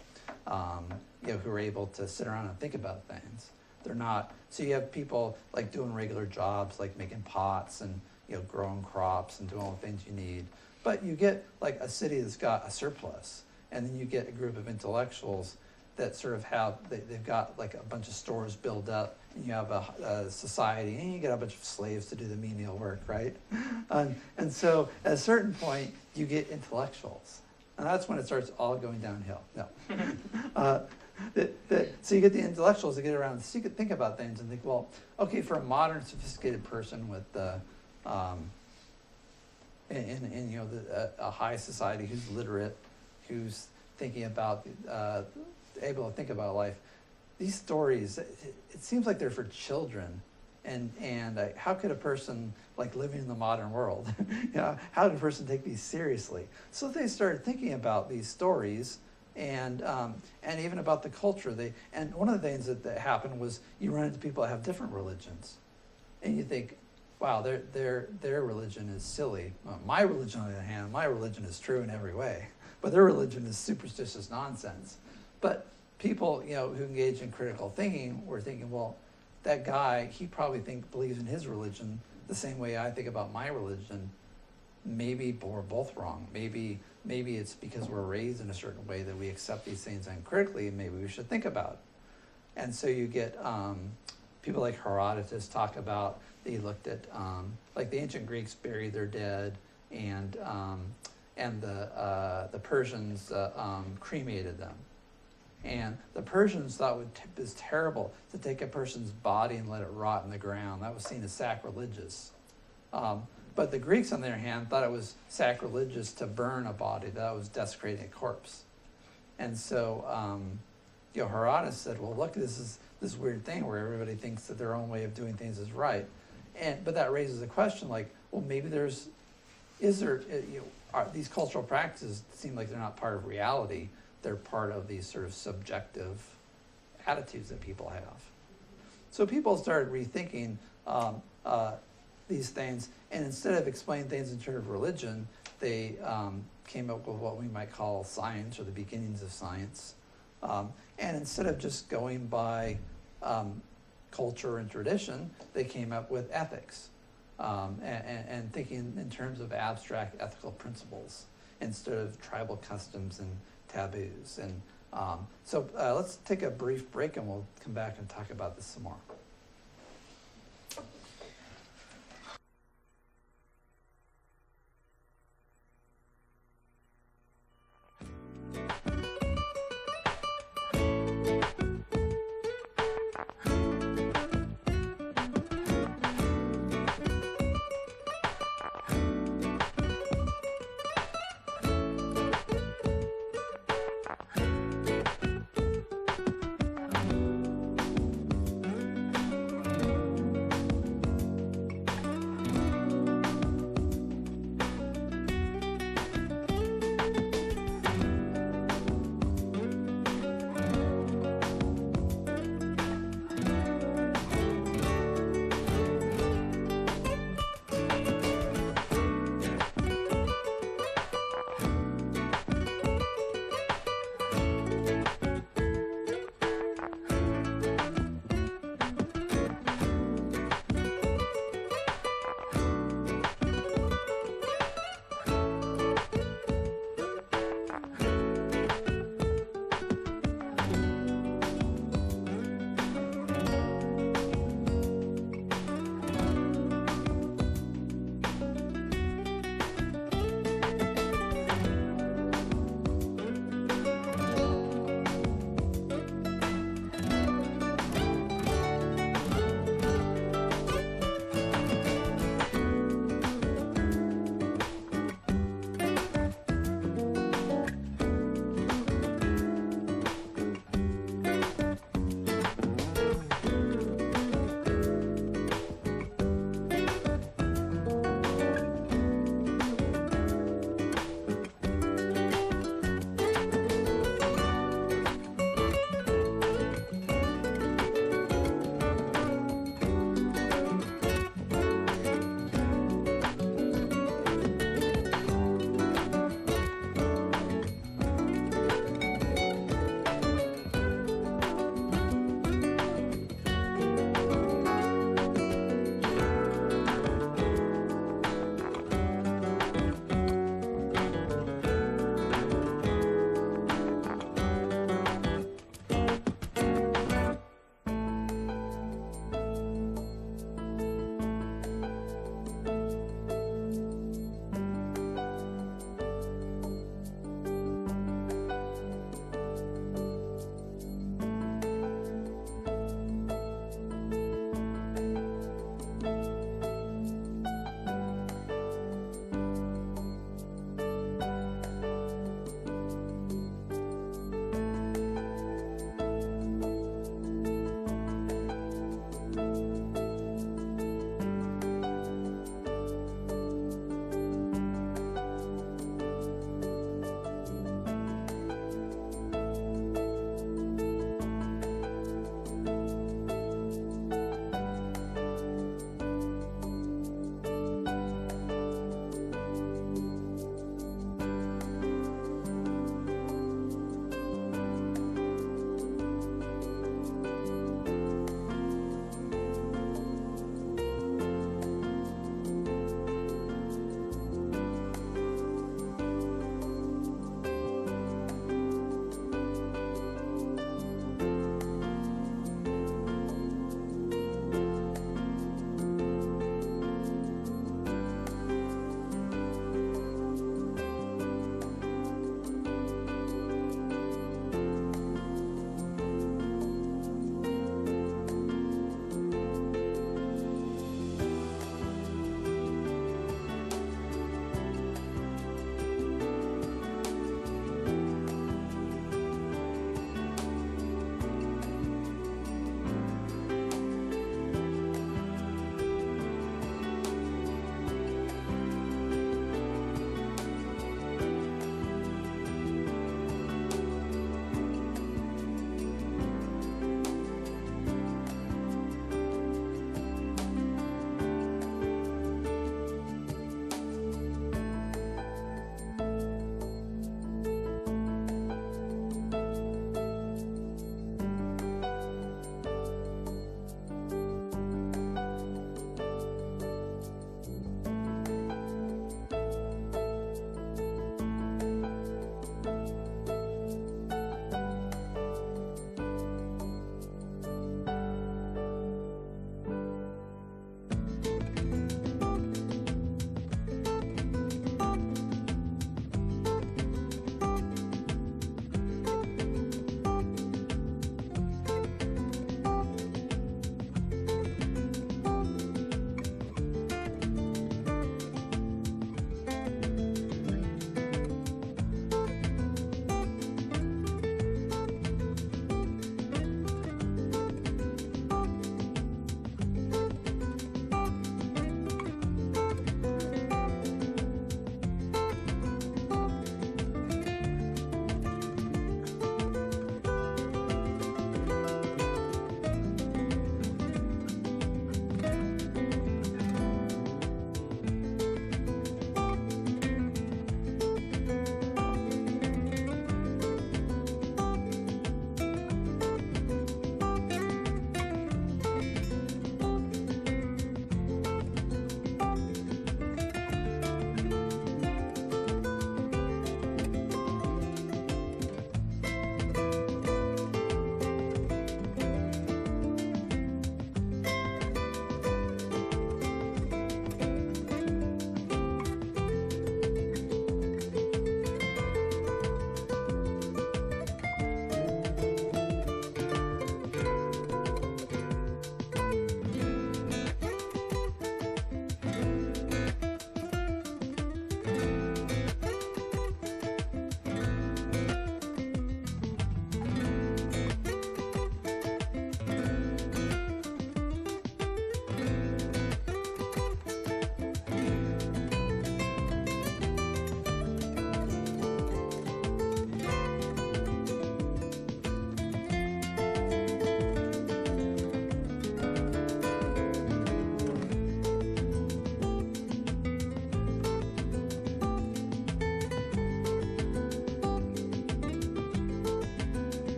who are able to sit around and think about things. They're not, so you have people doing regular jobs, like making pots and, growing crops and doing all the things you need. But you get a city that's got a surplus, and then you get a group of intellectuals that sort of they've got a bunch of stores built up, and you have a society, and you get a bunch of slaves to do the menial work, right? And so at a certain point, you get intellectuals. And that's when it starts all going downhill. No. So you get the intellectuals that get around and think about things and think, well, okay, for a modern, sophisticated person with a high society who's literate, who's thinking about, able to think about life, these stories, it seems like they're for children. And how could a person living in the modern world, how could a person take these seriously? So they started thinking about these stories and even about the culture. And one of the things that happened was you run into people that have different religions, and you think, wow, their religion is silly. Well, my religion, on the other hand, my religion is true in every way, but their religion is superstitious nonsense. But people, who engage in critical thinking were thinking, well, that guy, he probably believes in his religion the same way I think about my religion. Maybe we're both wrong. Maybe it's because we're raised in a certain way that we accept these things uncritically, and maybe we should think about it. And so you get people like Herodotus talk about, they looked at, the ancient Greeks buried their dead, and the Persians cremated them. And the Persians thought it was terrible to take a person's body and let it rot in the ground. That was seen as sacrilegious. But the Greeks, on the other hand, thought it was sacrilegious to burn a body. That was desecrating a corpse. And so Herodotus said, well, look, this is this weird thing where everybody thinks that their own way of doing things is right. But that raises a question well, maybe these cultural practices seem like they're not part of reality. They're part of these sort of subjective attitudes that people have. So people started rethinking these things, and instead of explaining things in terms of religion, they came up with what we might call science, or the beginnings of science. And instead of just going by culture and tradition, they came up with ethics, and thinking in terms of abstract ethical principles instead of tribal customs and taboos. And so let's take a brief break, and we'll come back and talk about this some more.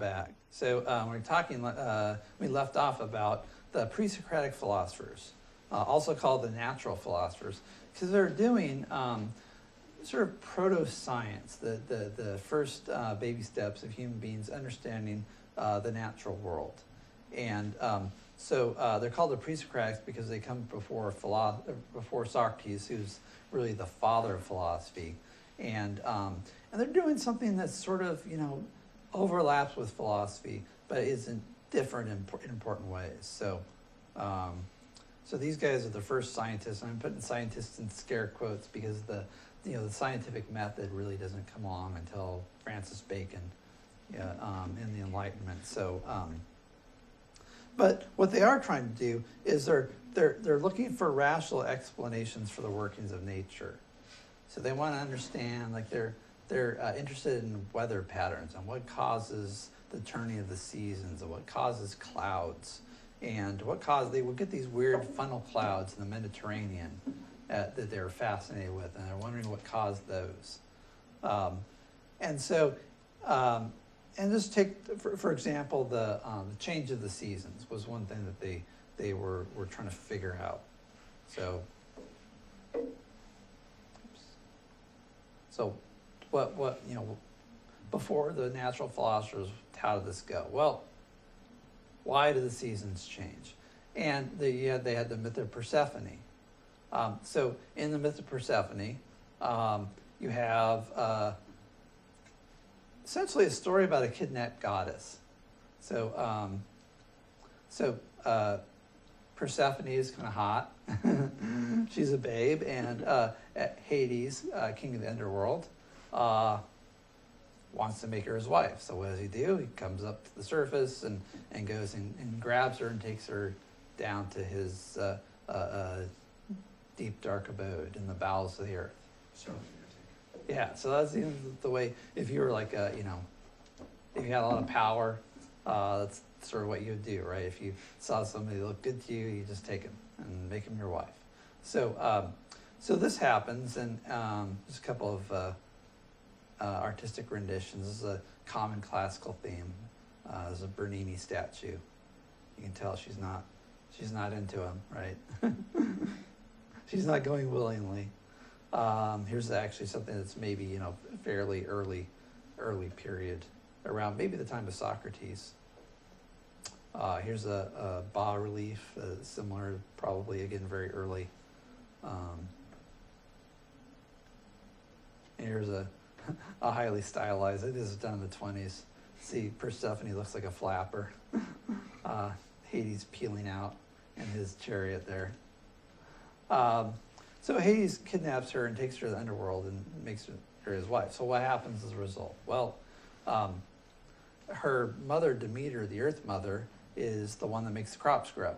back. So we're talking, we left off about the pre-Socratic philosophers, also called the natural philosophers, because they're doing sort of proto-science, the first baby steps of human beings understanding the natural world. And so they're called the pre-Socratics because they come before Socrates, who's really the father of philosophy. And they're doing something that's sort of, overlaps with philosophy, but isn't different in important ways. So these guys are the first scientists. I'm putting scientists in scare quotes because the scientific method really doesn't come along until Francis Bacon, in the Enlightenment. So, but what they are trying to do is they're looking for rational explanations for the workings of nature. So they want to understand, like they're interested in weather patterns and what causes the turning of the seasons and what causes clouds and they would get these weird funnel clouds in the Mediterranean that they're fascinated with, and they're wondering what caused those. And just take, for example, the change of the seasons was one thing that they were trying to figure out. So what before the natural philosophers, how did this go? Well, why do the seasons change? And they had the myth of Persephone. So in the myth of Persephone, you have essentially a story about a kidnapped goddess. So Persephone is kind of hot. She's a babe, and Hades, king of the underworld, wants to make her his wife. So what does he do? He comes up to the surface and goes and grabs her and takes her down to his deep, dark abode in the bowels of the earth. Yeah, so that's the way, if you were like, if you had a lot of power, that's sort of what you would do, right? If you saw somebody that looked good to you, you just take him and make him your wife. So this happens, and there's a couple of artistic renditions. This is a common classical theme. There's a Bernini statue. You can tell she's not into him, right? She's not going willingly. Here's actually something that's maybe, fairly early period, around maybe the time of Socrates. Here's a bas-relief, similar, probably, again, very early. And here's a highly stylized, this is done in the 20s. See, Persephone looks like a flapper. Hades peeling out in his chariot there. So Hades kidnaps her and takes her to the underworld and makes her his wife. So what happens as a result? Well, her mother, Demeter, the earth mother, is the one that makes the crops grow.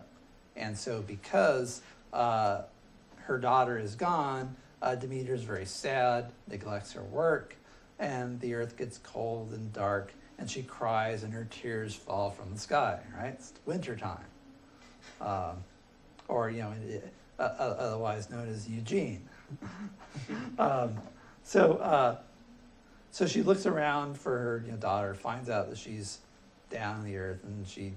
And so because her daughter is gone, Demeter is very sad, neglects her work, and the earth gets cold and dark, and she cries and her tears fall from the sky, right? It's winter time. Or, otherwise known as Eugene. So she looks around for her daughter, finds out that she's down on the earth, and she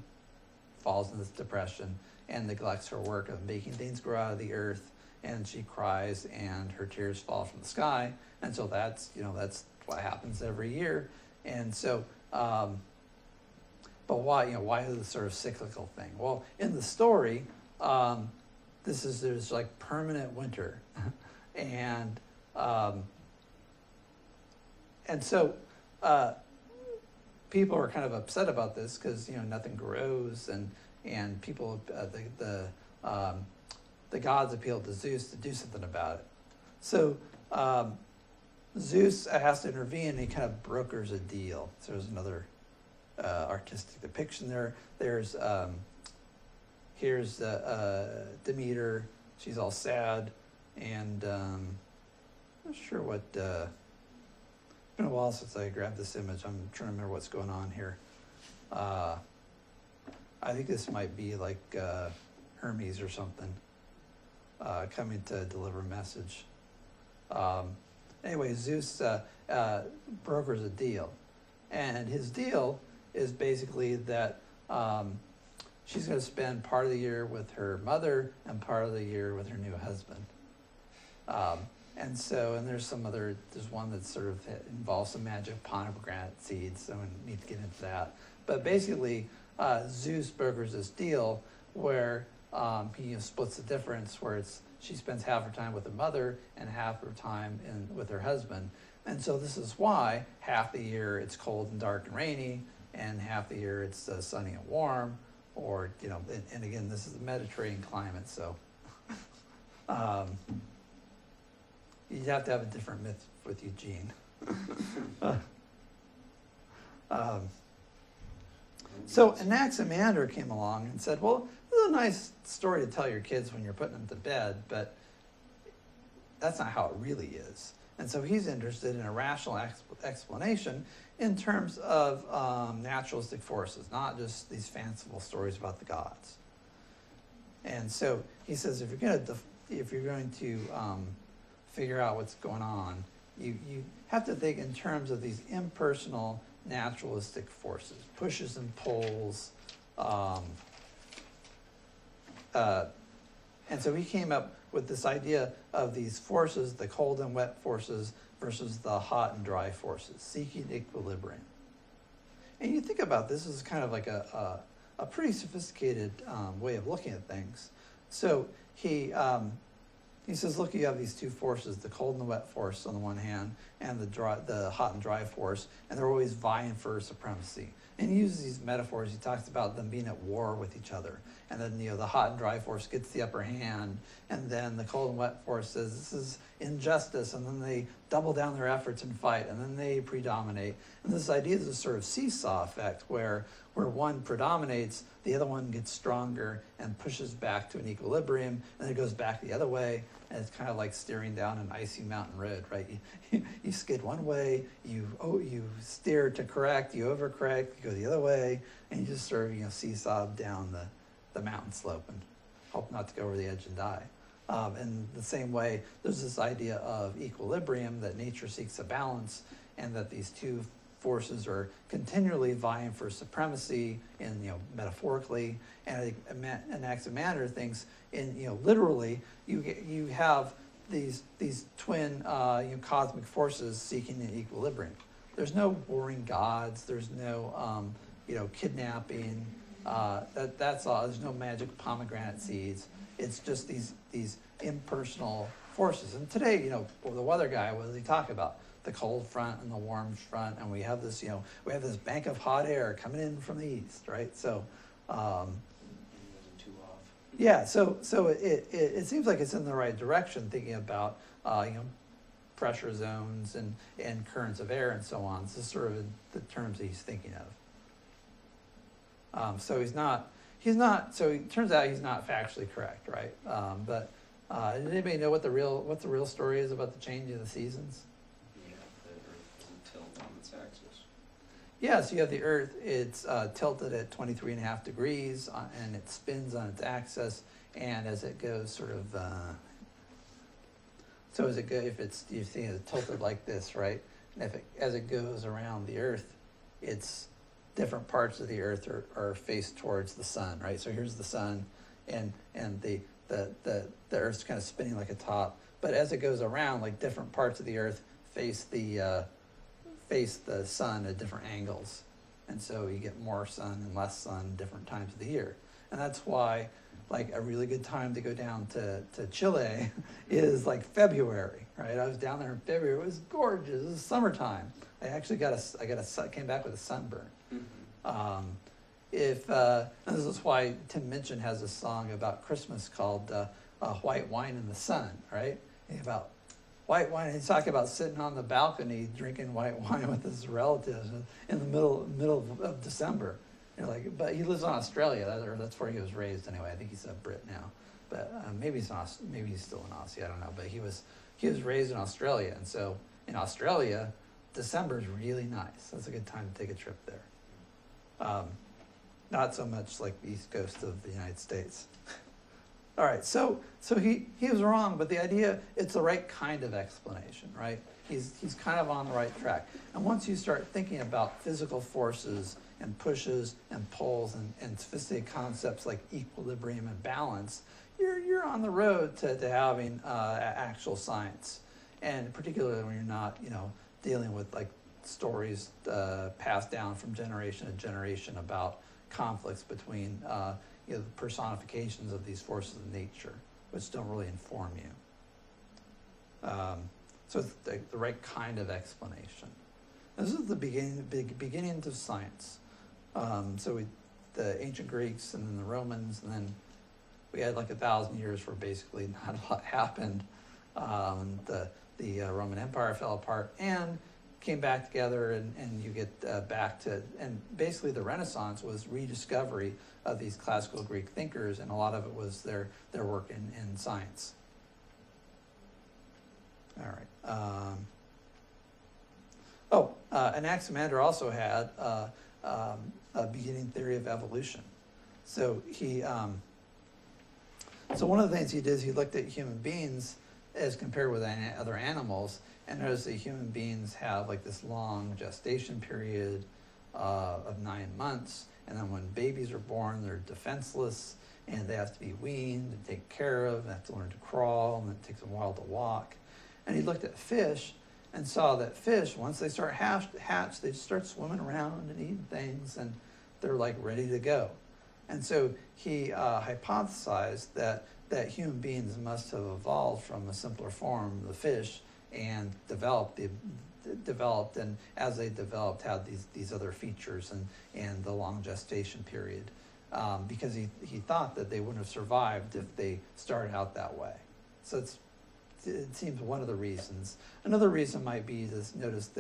falls into this depression and neglects her work of making things grow out of the earth, and she cries and her tears fall from the sky. And so that's what happens every year. And so, but why the sort of cyclical thing? Well, in the story, there's like permanent winter, and so people are kind of upset about this because nothing grows, and people the gods appeal to Zeus to do something about it. So Zeus has to intervene, and he kind of brokers a deal. So there's another artistic depiction there. Here's Demeter. She's all sad, and not sure what. It's been a while since I grabbed this image. I'm trying to remember what's going on here. I think this might be like Hermes or something coming to deliver a message. Anyway, Zeus brokers a deal, and his deal is basically that she's going to spend part of the year with her mother and part of the year with her new husband. And there's one that sort of involves some magic pomegranate seeds, so we need to get into that. But basically, Zeus brokers this deal where he splits the difference, where she spends half her time with her mother and half her time with her husband. And so this is why half the year it's cold and dark and rainy, and half the year it's sunny and warm, or, and again, this is the Mediterranean climate, so you'd have to have a different myth with Eugene. So Anaximander came along and said, well, this is a nice story to tell your kids when you're putting them to bed, but that's not how it really is. And so he's interested in a rational explanation in terms of naturalistic forces, not just these fanciful stories about the gods. And so he says, if you're going to figure out what's going on, you have to think in terms of these impersonal naturalistic forces, pushes and pulls. And so he came up with this idea of these forces, the cold and wet forces versus the hot and dry forces, seeking equilibrium. And you think about this as kind of like a pretty sophisticated way of looking at things. So he says, look, you have these two forces, the cold and the wet force on the one hand, and the hot and dry force, and they're always vying for supremacy. And he uses these metaphors. He talks about them being at war with each other. And then, the hot and dry force gets the upper hand, and then the cold and wet force says, this is injustice, and then they double down their efforts and fight, and then they predominate. And this idea is a sort of seesaw effect where one predominates, the other one gets stronger and pushes back to an equilibrium, and then it goes back the other way. And it's kind of like steering down an icy mountain road, right? You skid one way, you steer to correct, you overcorrect, you go the other way, and you just sort of seesaw down the mountain slope and hope not to go over the edge and die. In the same way, there's this idea of equilibrium, that nature seeks a balance, and that these two forces are continually vying for supremacy, metaphorically, and Anaximander thinks literally you have these twin cosmic forces seeking an equilibrium. There's no warring gods. There's no kidnapping. That's all. There's no magic pomegranate seeds. It's just these impersonal forces. And today, the weather guy, what does he talk about? The cold front and the warm front, and we have this bank of hot air coming in from the east, right? So, Too off. yeah. So it seems like it's in the right direction, thinking about pressure zones and currents of air and so on. This is sort of the terms that he's thinking of. So he's not. So it turns out he's not factually correct, right? But did anybody know what the real story is about the change in the seasons? Yeah, so you have the Earth, it's tilted at 23.5 degrees, and it spins on its axis, and as it goes sort of, if you think it's tilted like this, right, and as it goes around the Earth, it's different parts of the Earth are faced towards the sun, right? So here's the sun, and the Earth's kind of spinning like a top, but as it goes around, like different parts of the Earth face the sun at different angles. And so you get more sun and less sun different times of the year. And that's why like a really good time to go down to Chile is like February, right? I was down there in February. It was gorgeous. It was summertime. I actually came back with a sunburn. Mm-hmm. And this is why Tim Minchin has a song about Christmas called White Wine in the Sun, right? About white wine. He's talking about sitting on the balcony drinking white wine with his relatives in the middle of December. But he lives in Australia. That's where he was raised anyway. I think he's a Brit now, but maybe he's still an Aussie. I don't know. But he was raised in Australia, and so in Australia, December is really nice. That's a good time to take a trip there. Not so much like the East Coast of the United States. All right, so he was wrong, but the idea, it's the right kind of explanation, right? He's kind of on the right track. And once you start thinking about physical forces and pushes and pulls and sophisticated concepts like equilibrium and balance, you're on the road to having actual science. And particularly when you're not, dealing with like stories passed down from generation to generation about conflicts between, the personifications of these forces of nature, which don't really inform you. So it's the right kind of explanation. This is the beginnings of science. So the ancient Greeks and then the Romans, and then we had like 1,000 years where basically not a lot happened. The Roman Empire fell apart and came back together, and you get back to, and basically the Renaissance was rediscovery of these classical Greek thinkers, and a lot of it was their work in science. All right. Anaximander also had a beginning theory of evolution. So so one of the things he did is he looked at human beings as compared with other animals, and noticed that human beings have like this long gestation period of 9 months, and then when babies are born, they're defenseless, and they have to be weaned and taken care of, and have to learn to crawl, and it takes a while to walk. And he looked at fish and saw that fish, once they start hatch, they just start swimming around and eating things, and they're like ready to go. And so he hypothesized that human beings must have evolved from a simpler form, the fish, and developed, and as they developed, had these other features and the long gestation period, because he thought that they wouldn't have survived if they started out that way. So it seems one of the reasons. Another reason might be to notice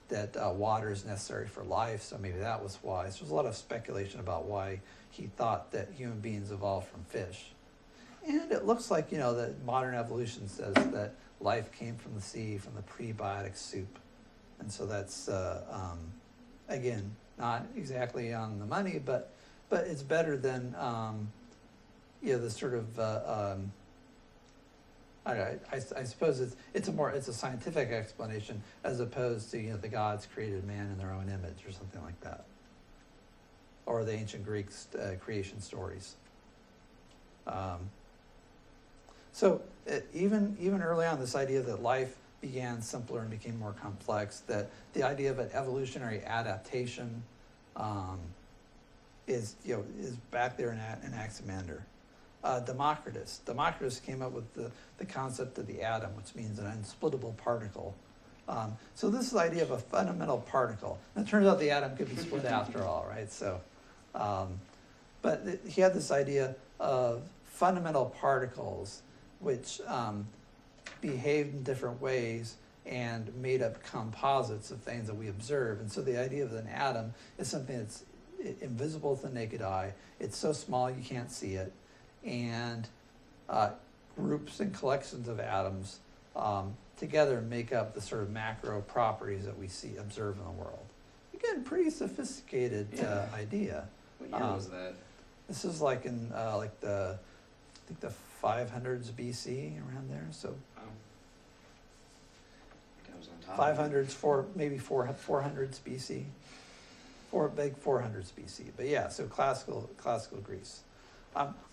that water is necessary for life, so maybe that was why. So there's a lot of speculation about why he thought that human beings evolved from fish. And it looks like, that modern evolution says that life came from the sea, from the prebiotic soup. And so that's, again, not exactly on the money, but it's better than, the sort of, I suppose it's a scientific explanation as opposed to, the gods created man in their own image or something like that. Or the ancient Greeks' creation stories. So even early on, this idea that life began simpler and became more complex, that the idea of an evolutionary adaptation is back there in Anaximander. Democritus came up with the concept of the atom, which means an unsplittable particle. So this is the idea of a fundamental particle. And it turns out the atom could be split after all, right? So, but he had this idea of fundamental particles which behaved in different ways and made up composites of things that we observe. And so the idea of an atom is something that's invisible to the naked eye. It's so small you can't see it. And groups and collections of atoms together make up the sort of macro properties that we observe in the world. Again, pretty sophisticated idea. What year was that? This is like in the 500s BC, around there. So Wow. I think I was on top. 500s, maybe 400s BC, big 400s BC. But yeah, so classical Greece.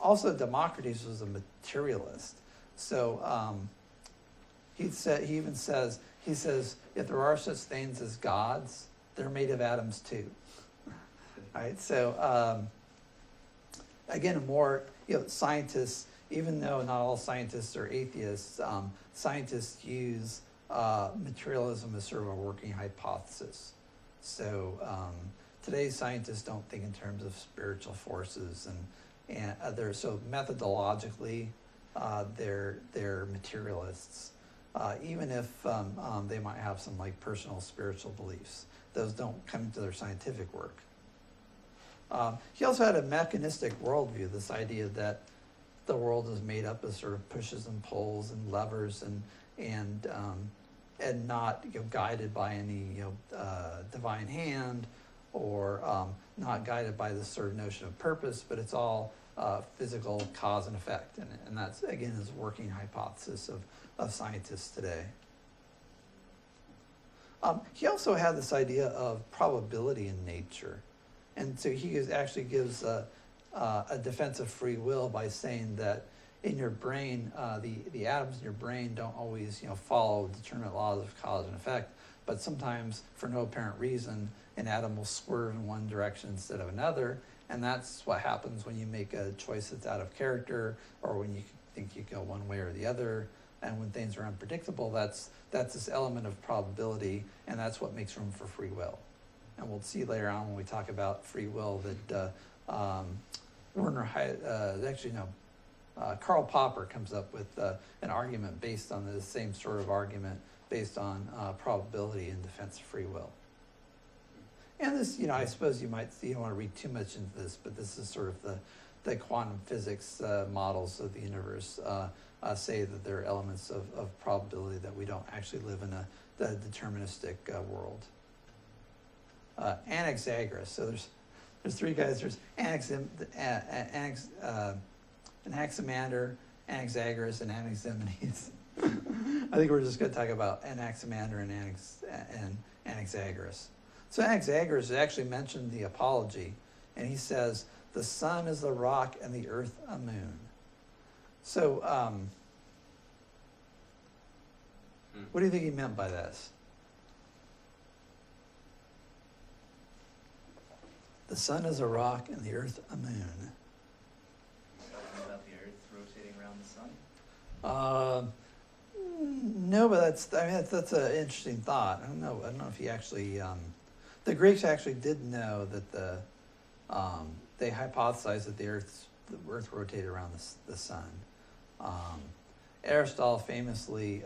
Also, Democritus was a materialist. So he says if there are such things as gods, they're made of atoms too. Right. So again, more scientists, even though not all scientists are atheists, scientists use materialism as sort of a working hypothesis. So today's scientists don't think in terms of spiritual forces, and they're so methodologically they're materialists, even if they might have some like personal spiritual beliefs. Those don't come into their scientific work. He also had a mechanistic worldview, this idea that the world is made up of sort of pushes and pulls and levers and not guided by any divine hand, or not guided by this sort of notion of purpose, but it's all physical cause and effect, and that's again is a working hypothesis of scientists today. He also had this idea of probability in nature, And so actually gives a defense of free will by saying that in your brain, the atoms in your brain don't always, follow determinate laws of cause and effect, but sometimes for no apparent reason, an atom will swerve in one direction instead of another, and that's what happens when you make a choice that's out of character, or when you think you go one way or the other, and when things are unpredictable. That's this element of probability, and that's what makes room for free will. And we'll see later on when we talk about free will that Karl Popper comes up with an argument based on the same sort of argument based on probability in defense of free will. And this, I suppose you don't want to read too much into this, but this is sort of the quantum physics models of the universe say that there are elements of probability, that we don't actually live in the deterministic world. Anaxagoras. So there's three guys. There's Anaximander, Anaxagoras, and Anaximenes. I think we're just going to talk about Anaximander and Anaxagoras. So Anaxagoras is actually mentioned in the Apology, and he says, the sun is a rock and the earth a moon. So what do you think he meant by this? The sun is a rock and the earth a moon. Talking about the earth rotating around the sun? No, but that's an interesting thought. I don't know if he actually. The Greeks actually did know that they hypothesized that the Earth rotated around the sun. Aristotle famously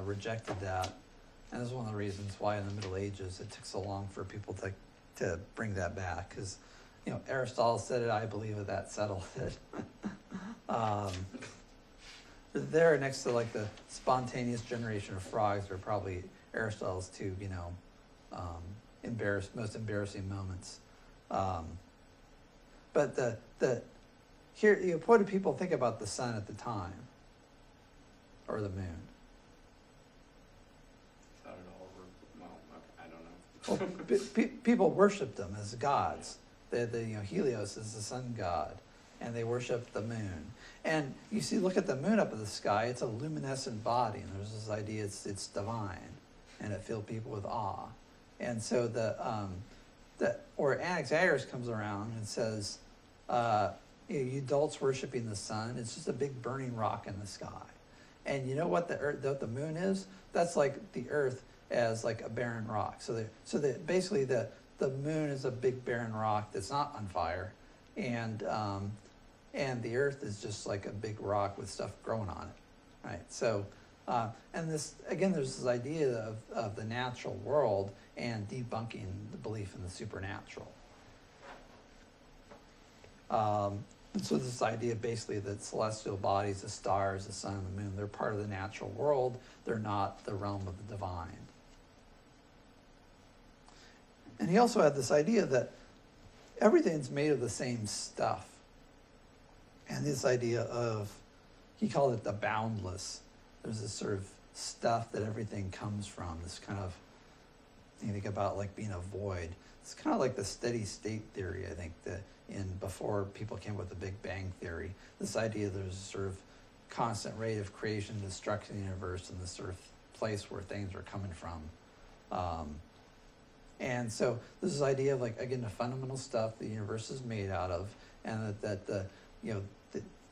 rejected that, and this is one of the reasons why in the Middle Ages it took so long for people to bring that back, because Aristotle said it, I believe it, that settled it. There next to like the spontaneous generation of frogs are probably Aristotle's two, most embarrassing moments. But here, what do people think about the sun at the time, or the moon? Thought it all were, well, I don't know. Well, people worship them as gods. Helios is the sun god, and they worship the moon. And you see, look at the moon up in the sky. It's a luminescent body, and there's this idea it's divine, and it filled people with awe. And so or Anaxagoras comes around and says, you adults worshiping the sun, it's just a big burning rock in the sky. And you know what the moon is? That's like the earth as like a barren rock. So basically the moon is a big barren rock that's not on fire, and the earth is just like a big rock with stuff growing on it, right? So, and this, again, there's this idea of the natural world and debunking the belief in the supernatural. And so this idea basically that celestial bodies, the stars, the sun, and the moon, they're part of the natural world. They're not the realm of the divine. And he also had this idea that everything's made of the same stuff. And this idea of, he called it the boundless. There's this sort of stuff that everything comes from, this kind of, you think about like being a void. It's kind of like the steady state theory, I think, before people came up with the Big Bang theory. This idea there's a sort of constant rate of creation and destruction in the universe, and this sort of place where things are coming from. And so this is idea of, like, again, the fundamental stuff the universe is made out of, and that the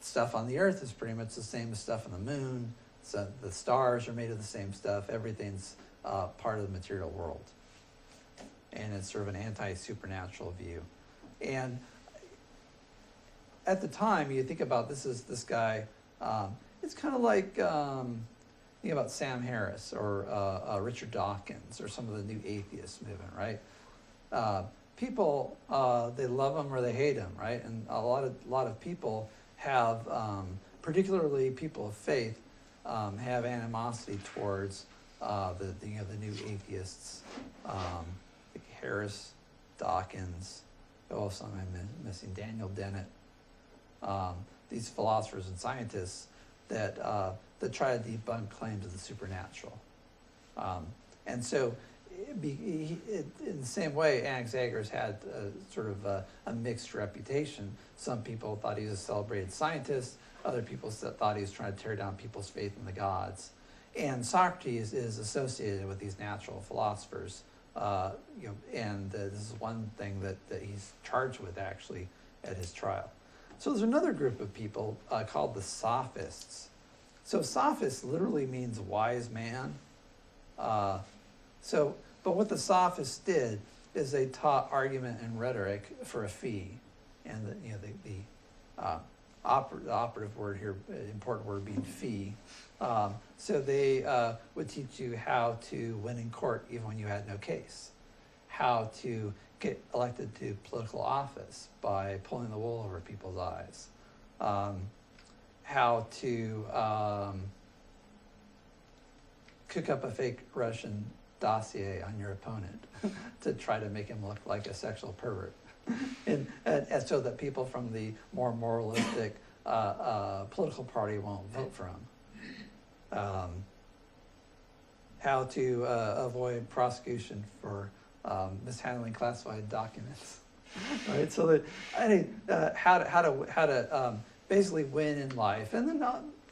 stuff on the earth is pretty much the same as stuff on the moon. So the stars are made of the same stuff. Everything's part of the material world. And it's sort of an anti-supernatural view. And at the time, you think about this guy, it's kind of like, think about Sam Harris or Richard Dawkins or some of the new atheist movement, right? People, they love him or they hate him, right? And a lot of people have, particularly people of faith, have animosity towards the new atheists, like Harris, Dawkins. Who else am I missing? Daniel Dennett. These philosophers and scientists that try to debunk claims of the supernatural. And so in the same way, Anaxagoras had sort of a mixed reputation. Some people thought he was a celebrated scientist. Other people thought he was trying to tear down people's faith in the gods. And Socrates is associated with these natural philosophers. And this is one thing that he's charged with actually at his trial. So there's another group of people called the Sophists. So Sophist literally means wise man. But what the Sophists did is they taught argument and rhetoric for a fee, and the operative word here, important word being fee. So they would teach you how to win in court even when you had no case, how to get elected to political office by pulling the wool over people's eyes, how to cook up a fake Russian dossier on your opponent to try to make him look like a sexual pervert, and so that people from the more moralistic political party won't vote for him. How to avoid prosecution for mishandling classified documents, right? So that how to basically win in life, and then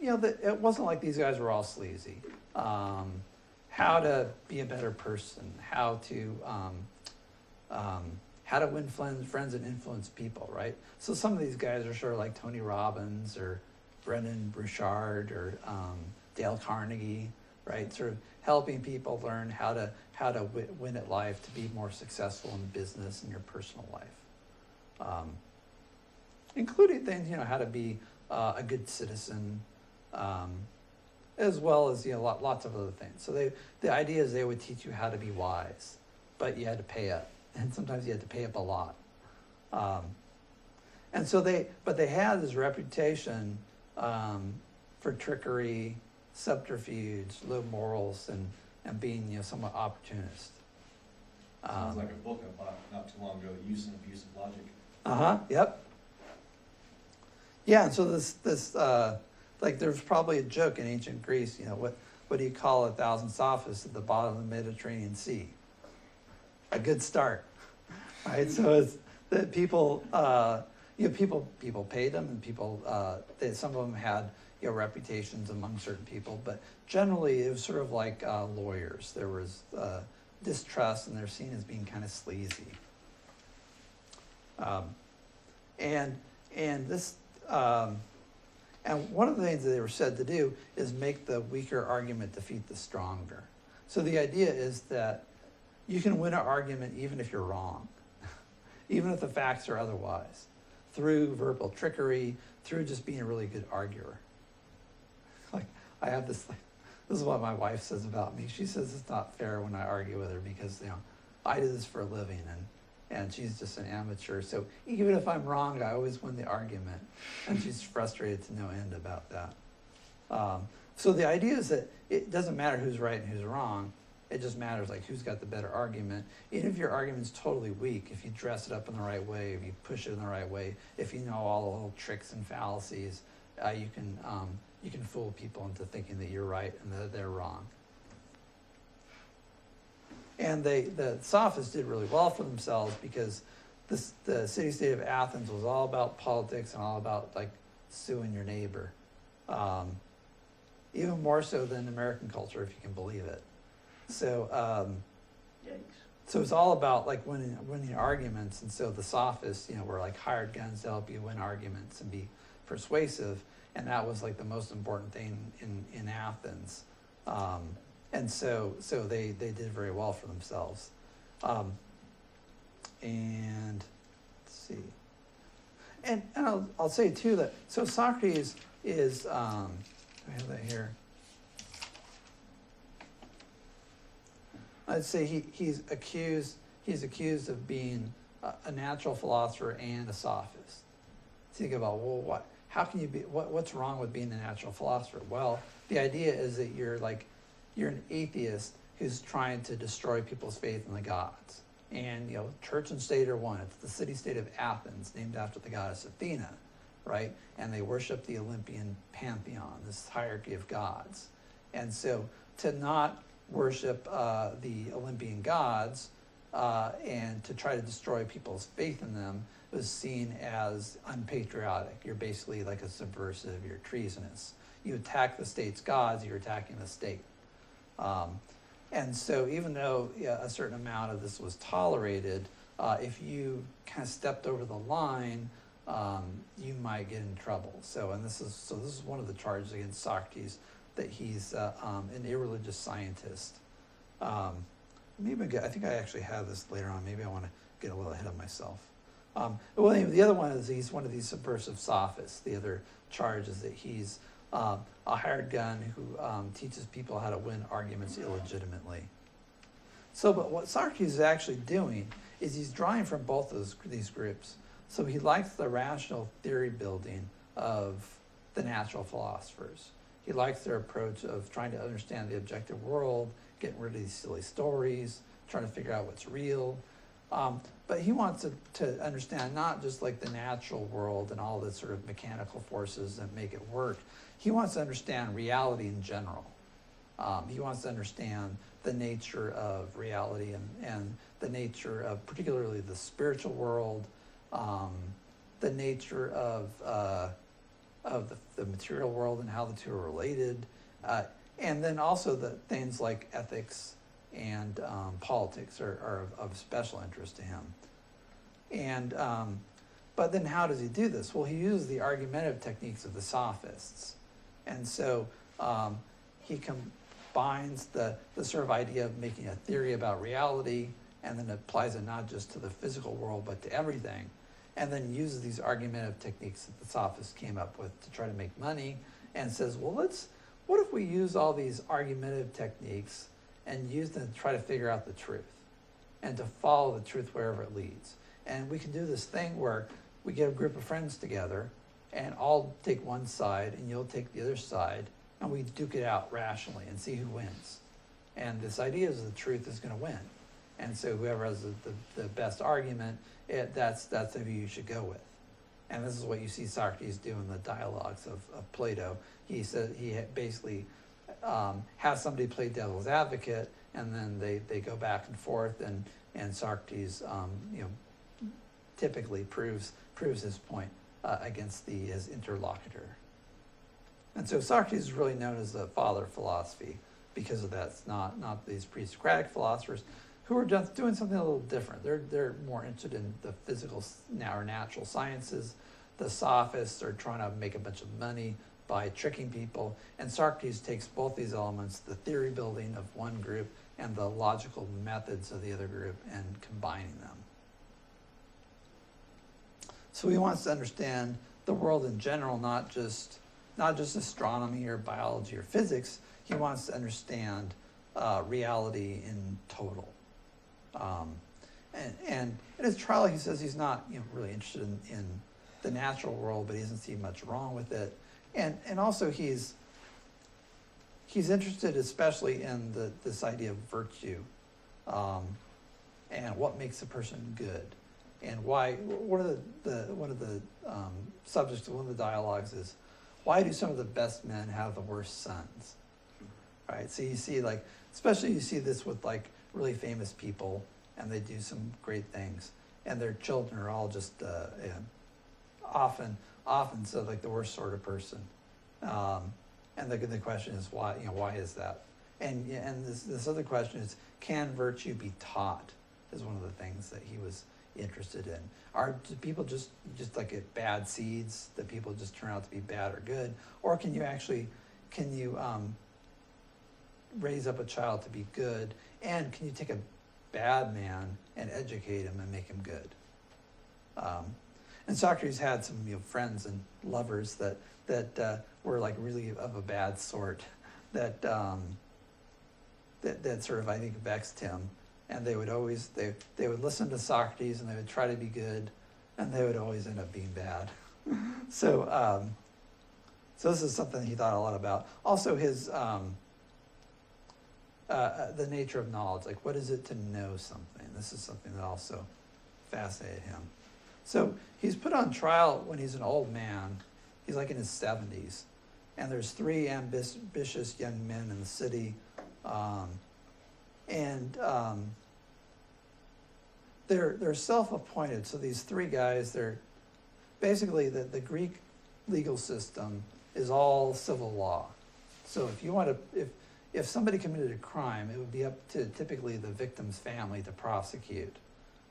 it wasn't like these guys were all sleazy. How to be a better person, how to win friends and influence people, right? So some of these guys are sort of like Tony Robbins or Brendan Burchard or Dale Carnegie, right? Sort of helping people learn how to win at life, to be more successful in business and your personal life, including things, how to be a good citizen. As well as lots of other things. So the idea is they would teach you how to be wise, but you had to pay up, and sometimes you had to pay up a lot. And so they had this reputation for trickery, subterfuge, low morals, and being this opportunist. Sounds like a book I bought not too long ago, Use and Abuse of Logic. Yep. Yeah, and so this there's probably a joke in ancient Greece, what do you call 1,000 sophists at the bottom of the Mediterranean Sea? A good start, right? So it's that people, people paid them, and people, some of them had reputations among certain people, but generally it was sort of like lawyers. There was distrust, and they're seen as being kind of sleazy. And this. And one of the things that they were said to do is make the weaker argument defeat the stronger. So the idea is that you can win an argument even if you're wrong, even if the facts are otherwise, through verbal trickery, through just being a really good arguer. Like, I have this is what my wife says about me. She says it's not fair when I argue with her because, I do this for a living, and she's just an amateur. So even if I'm wrong, I always win the argument. And she's frustrated to no end about that. So the idea is that it doesn't matter who's right and who's wrong. It just matters who's got the better argument. Even if your argument's totally weak, if you dress it up in the right way, if you push it in the right way, if you know all the little tricks and fallacies, you can fool people into thinking that you're right and that they're wrong. And the Sophists did really well for themselves because the city-state of Athens was all about politics and all about suing your neighbor, even more so than American culture, if you can believe it. So so it's all about winning arguments, and so the Sophists were hired guns to help you win arguments and be persuasive, and that was the most important thing in Athens. And so they did very well for themselves. And let's see. And I'll say too that so Socrates is I have that here. I'd say he's accused of being a natural philosopher and a sophist. Think about how can you be what's wrong with being a natural philosopher? Well, the idea is that you're an atheist who's trying to destroy people's faith in the gods. And, church and state are one. It's the city-state of Athens, named after the goddess Athena, right? And they worship the Olympian pantheon, this hierarchy of gods. And so to not worship the Olympian gods and to try to destroy people's faith in them was seen as unpatriotic. You're basically like a subversive, you're treasonous. You attack the state's gods, you're attacking the state. And so even though a certain amount of this was tolerated, if you kind of stepped over the line, you might get in trouble. So this is one of the charges against Socrates, that he's an irreligious scientist. I think I actually have this later on. Maybe I want to get a little ahead of myself. Well, anyway, the other one is he's one of these subversive sophists. The other charge is that he's a hired gun who teaches people how to win arguments illegitimately. So, but what Socrates is actually doing is he's drawing from both these groups. So he likes the rational theory building of the natural philosophers. He likes their approach of trying to understand the objective world, getting rid of these silly stories, trying to figure out what's real. But he wants to understand not just like the natural world and all the sort of mechanical forces that make it work. He wants to understand reality in general. He wants to understand the nature of reality and the nature of particularly the spiritual world, the nature of the material world and how the two are related, and then also the things like ethics and politics are of special interest to him. And but then how does he do this? Well, he uses the argumentative techniques of the sophists, and so he combines the sort of idea of making a theory about reality, and then applies it not just to the physical world but to everything, and then uses these argumentative techniques that the sophists came up with to try to make money, and says, well, what if we use all these argumentative techniques and use them to try to figure out the truth and to follow the truth wherever it leads. And we can do this thing where we get a group of friends together and I'll take one side and you'll take the other side, and we duke it out rationally and see who wins. And this idea is the truth is going to win. And so whoever has the best argument, that's who you should go with. And this is what you see Socrates do in the dialogues of Plato. He says he basically has somebody play devil's advocate, and then they go back and forth, and Socrates typically proves his point against his interlocutor. And so Socrates is really known as the father of philosophy because of that. It's not these pre-Socratic philosophers who are just doing something a little different. They're more interested in the physical or natural sciences. The sophists are trying to make a bunch of money by tricking people, and Socrates takes both these elements, the theory building of one group and the logical methods of the other group, and combining them. So he wants to understand the world in general, not just astronomy or biology or physics. He wants to understand reality in total. And in his trial, he says he's not really interested in the natural world, but he doesn't see much wrong with it. And also he's interested especially in this idea of virtue, and what makes a person good, and why. One of the subjects of one of the dialogues is, why do some of the best men have the worst sons? Right. So you see, especially you see this with really famous people, and they do some great things, and their children are all just often so the worst sort of person. And the question is why? Why is that? And this other question is, can virtue be taught? Is one of the things that he was interested in. Do people just get bad seeds that people just turn out to be bad or good, or can you raise up a child to be good, and can you take a bad man and educate him and make him good? And Socrates had some friends and lovers that were really of a bad sort, that sort of, I think, vexed him, and they would always they would listen to Socrates and they would try to be good, and they would always end up being bad. So this is something he thought a lot about. Also his the nature of knowledge, what is it to know something? This is something that also fascinated him. So he's put on trial when he's an old man. He's in his 70s. And there's 3 ambitious young men in the city And they're self-appointed. So these three guys, they're basically the Greek legal system is all civil law. So if you want to, if somebody committed a crime, it would be up to typically the victim's family to prosecute,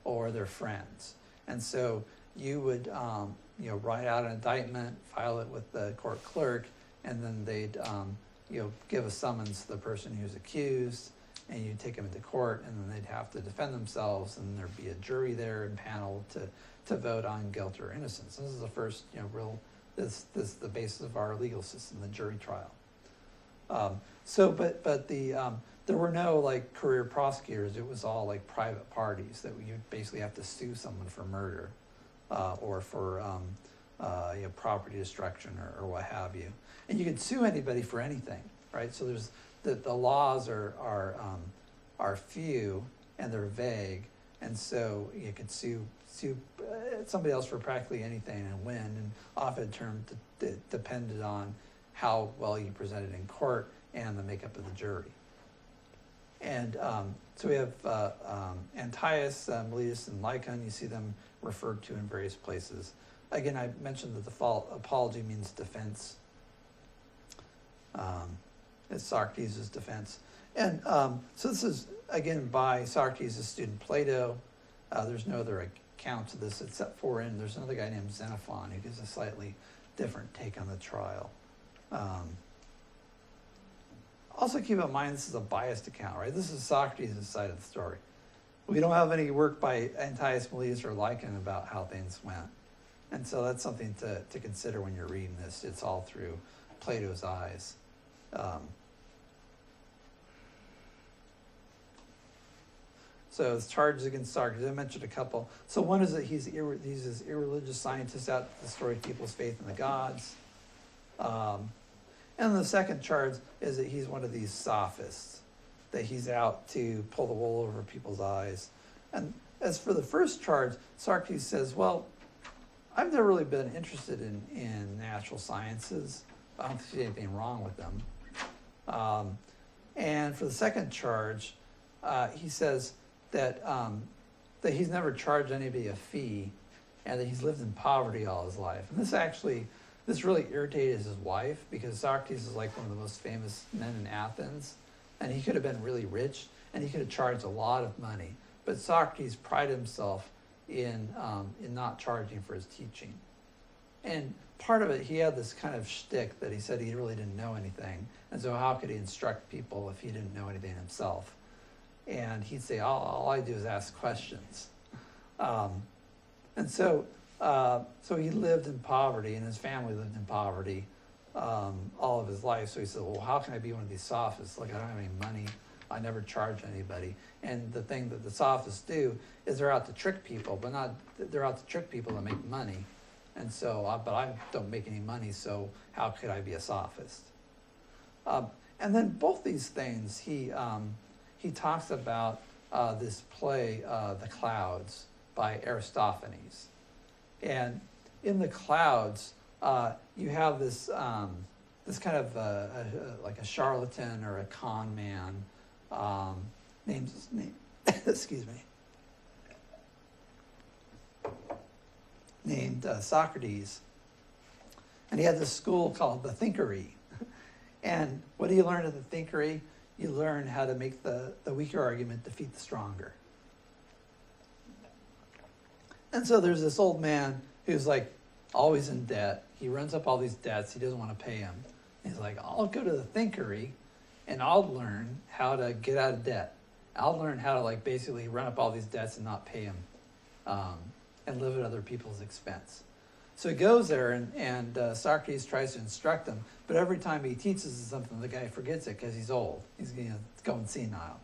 or their friends. And so you would, write out an indictment, file it with the court clerk, and then they'd, give a summons to the person who's accused, and you take them into court, and then they'd have to defend themselves, and there'd be a jury there and panel to vote on guilt or innocence. This is the first, this is the basis of our legal system, the jury trial. There were no like career prosecutors. It was all like private parties that you basically have to sue someone for murder, or for property destruction or what have you. And you could sue anybody for anything, right? So there's the laws are few and they're vague, and so you could sue somebody else for practically anything and win. And often term depended on how well you presented in court and the makeup of the jury. And so we have Antiochus, Miletus, and Lycon. You see them referred to in various places. Again, I mentioned that the apology means defense. It's Socrates' defense. And so this is, again, by Socrates' student Plato. There's no other account of this except for there's another guy named Xenophon who gives a slightly different take on the trial. Also keep in mind this is a biased account, right? This is Socrates' side of the story. We don't have any work by Antiochus, Miletus, or Lycon about how things went. And so that's something to consider when you're reading this. It's all through Plato's eyes. So his charges against Socrates, I mentioned a couple. So one is that he's this irreligious scientist out to destroy people's faith in the gods. And the second charge is that he's one of these sophists, that he's out to pull the wool over people's eyes. And as for the first charge, Socrates says, well, I've never really been interested in natural sciences. I don't see anything wrong with them. And for the second charge, he says that he's never charged anybody a fee, and that he's lived in poverty all his life. And this really irritated his wife, because Socrates is like one of the most famous men in Athens, and he could have been really rich, and he could have charged a lot of money. But Socrates prided himself in not charging for his teaching. And part of it, he had this kind of shtick that he said he really didn't know anything, and so how could he instruct people if he didn't know anything himself? And he'd say, all I do is ask questions. And so he lived in poverty, and his family lived in poverty all of his life. So he said, well, how can I be one of these sophists? Look, I don't have any money. I never charge anybody. And the thing that the sophists do is they're out to trick people, they're out to trick people to make money. And so, but I don't make any money, so how could I be a sophist? And then both these things, he talks about this play, The Clouds, by Aristophanes. And in The Clouds, you have this kind of like a charlatan or a con man named excuse me, named Socrates, and he had this school called the Thinkery. And what do you learn at the Thinkery? You learn how to make the weaker argument defeat the stronger. And so there's this old man who's like always in debt. He runs up all these debts. He doesn't want to pay them. He's like, I'll go to the Thinkery and I'll learn how to get out of debt. I'll learn how to like basically run up all these debts and not pay them, and live at other people's expense. So he goes there, and Socrates tries to instruct him, but every time he teaches something, the guy forgets it because he's old. He's going senile.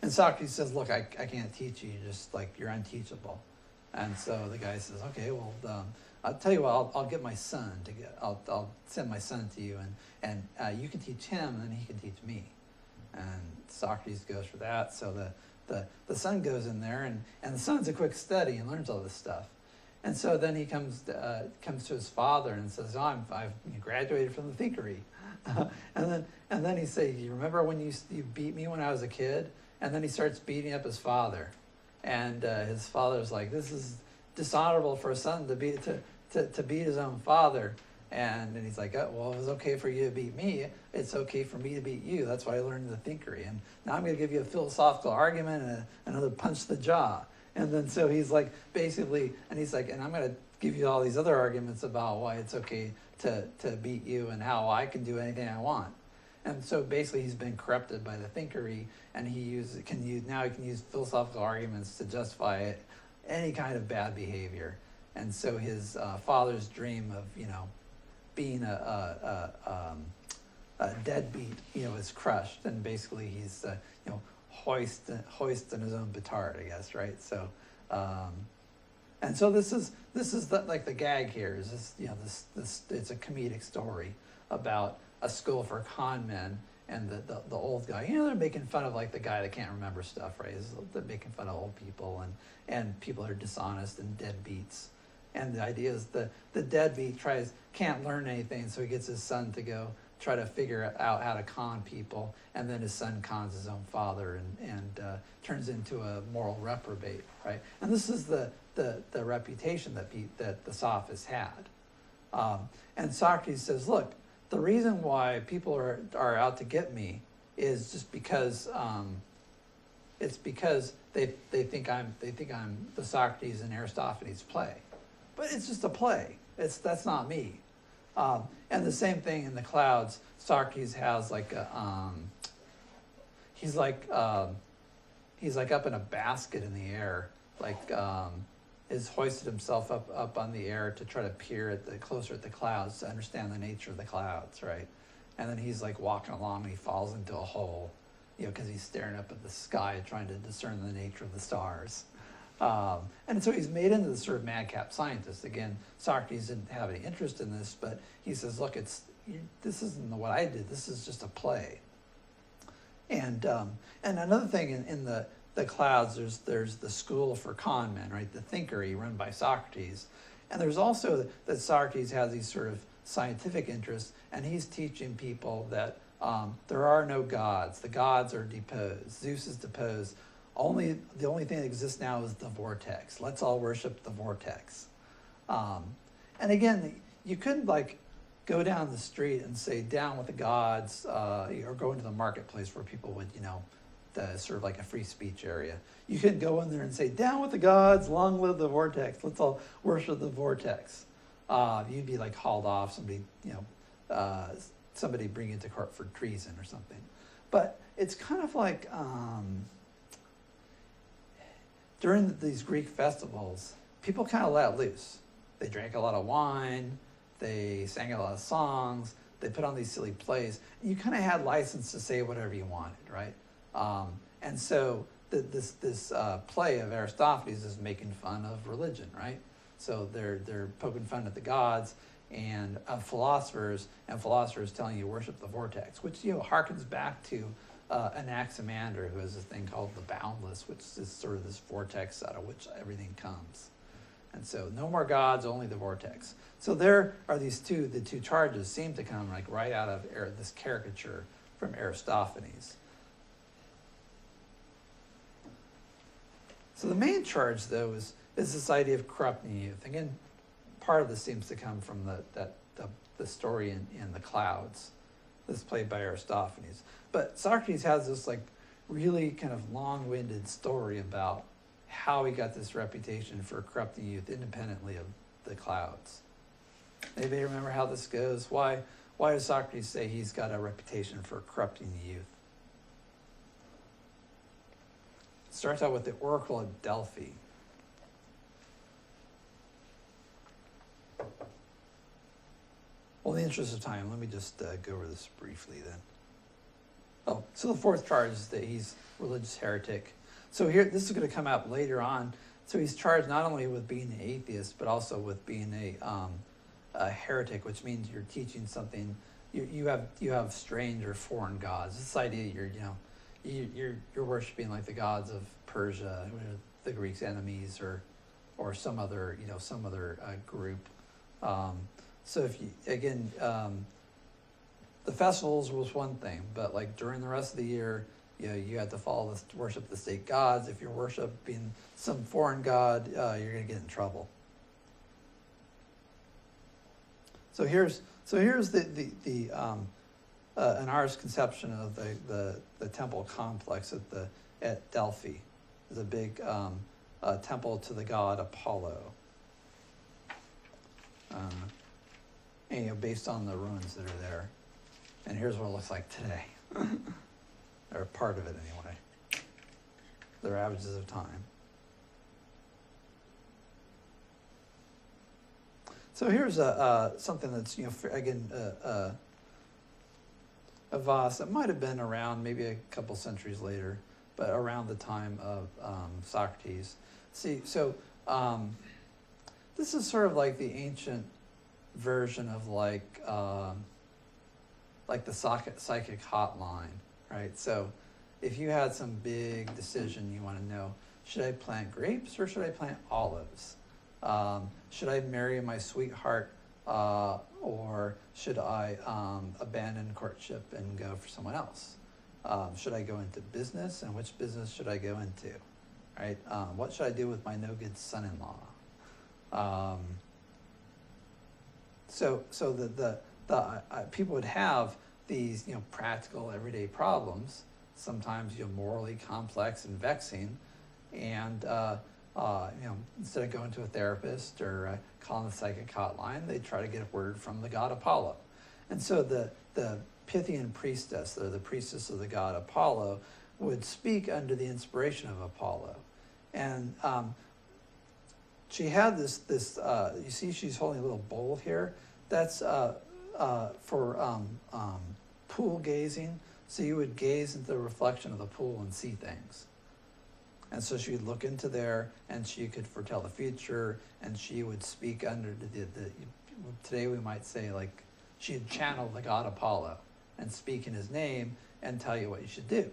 And Socrates says, look, I can't teach you. You're unteachable. And so the guy says, okay, well, I'll tell you what, I'll get my son I'll send my son to you, and you can teach him, and then he can teach me. And Socrates goes for that. So the son goes in there, and the son's a quick study and learns all this stuff. And so then he comes to his father and says, "Oh, I've graduated from the thickery." and then he says, "You remember when you beat me when I was a kid?" And then he starts beating up his father, and his father's like, "This is dishonorable for a son to beat his own father." And he's like, "Oh, well, it was okay for you to beat me. It's okay for me to beat you. That's why I learned the thickery. And now I'm going to give you a philosophical argument and another punch to the jaw." And then so he's like, basically, and he's like, "And I'm going to give you all these other arguments about why it's okay to beat you and how I can do anything I want." And so basically he's been corrupted by the thickery, and he can use philosophical arguments to justify any kind of bad behavior. And so his father's dream of, being a deadbeat, is crushed, and basically he's, hoisting his own petard, I guess, right? So, and so this is like the gag here is this, this it's a comedic story about a school for con men and the old guy. They're making fun of like the guy that can't remember stuff, right? They're making fun of old people and people that are dishonest and deadbeats. And the idea is the deadbeat can't learn anything, so he gets his son to go try to figure out how to con people, and then his son cons his own father and turns into a moral reprobate, right? And this is the reputation that the sophists had. And Socrates says, look, the reason why people are out to get me is just because it's because they think I'm the Socrates and Aristophanes play, but it's just a play. That's not me. And the same thing in the clouds. Socrates has like a he's like up in a basket in the air, is hoisted himself up on the air to try to peer closer at the clouds to understand the nature of the clouds, right? And then he's like walking along and he falls into a hole, because he's staring up at the sky trying to discern the nature of the stars. And so he's made into this sort of madcap scientist. Again, Socrates didn't have any interest in this, but he says, look, this isn't what I did. This is just a play. And another thing in the clouds, there's the school for con men, right? The thickery run by Socrates. And there's also that Socrates has these sort of scientific interests, and he's teaching people that there are no gods. The gods are deposed. Zeus is deposed. The only thing that exists now is the vortex. Let's all worship the vortex. And again, you couldn't go down the street and say down with the gods, or go into the marketplace where people would, sort of like a free speech area. You couldn't go in there and say down with the gods, long live the vortex. Let's all worship the vortex. You'd be hauled off. Somebody bring you to court for treason or something. But it's kind of like during these Greek festivals, people kind of let loose. They drank a lot of wine, they sang a lot of songs, they put on these silly plays. You kind of had license to say whatever you wanted, right? And so this play of Aristophanes is making fun of religion, right? So they're poking fun at the gods and philosophers, and philosophers telling you worship the vortex, which harkens back to Anaximander, who has a thing called the boundless, which is sort of this vortex out of which everything comes. And so no more gods, only the vortex. So there are the two charges seem to come right out of this caricature from Aristophanes. So the main charge, though, is this idea of corrupting youth. Again, part of this seems to come from the story in the clouds, this played by Aristophanes. But Socrates has this really kind of long-winded story about how he got this reputation for corrupting youth independently of the clouds. Anybody remember how this goes? Why does Socrates say he's got a reputation for corrupting the youth? It starts out with the Oracle of Delphi. Well, in the interest of time, let me just go over this briefly then. Oh, so the fourth charge is that he's a religious heretic. So here, this is going to come out later on. So he's charged not only with being an atheist, but also with being a heretic, which means you're teaching something. You have strange or foreign gods. This idea you're worshiping like the gods of Persia, the Greeks' enemies, or or some other group. So if you again, the festivals was one thing, but like during the rest of the year, you had to worship the state gods. If you're worshiping some foreign god, you're going to get in trouble. So here's the an artist's conception of the temple complex at Delphi. There's a big temple to the god Apollo, and based on the ruins that are there. And here's what it looks like today, or part of it anyway. The ravages of time. So here's something that's again a vase that might have been around maybe a couple centuries later, but around the time of Socrates. See, so this is sort of like the ancient version of like the psychic hotline, right? So if you had some big decision you want to know, should I plant grapes or should I plant olives? Should I marry my sweetheart or should I abandon courtship and go for someone else? Should I go into business, and which business should I go into? Right? What should I do with my no-good son-in-law? So the people would have these practical everyday problems, sometimes morally complex and vexing, and instead of going to a therapist or calling the psychic hotline, they try to get a word from the god Apollo. And so the Pythian priestess, or the priestess of the god Apollo, would speak under the inspiration of Apollo. And she had this you see she's holding a little bowl here. That's for pool gazing. So you would gaze into the reflection of the pool and see things. And so she would look into there, and she could foretell the future, and she would speak under today we might say, like, she'd channel the god Apollo and speak in his name and tell you what you should do.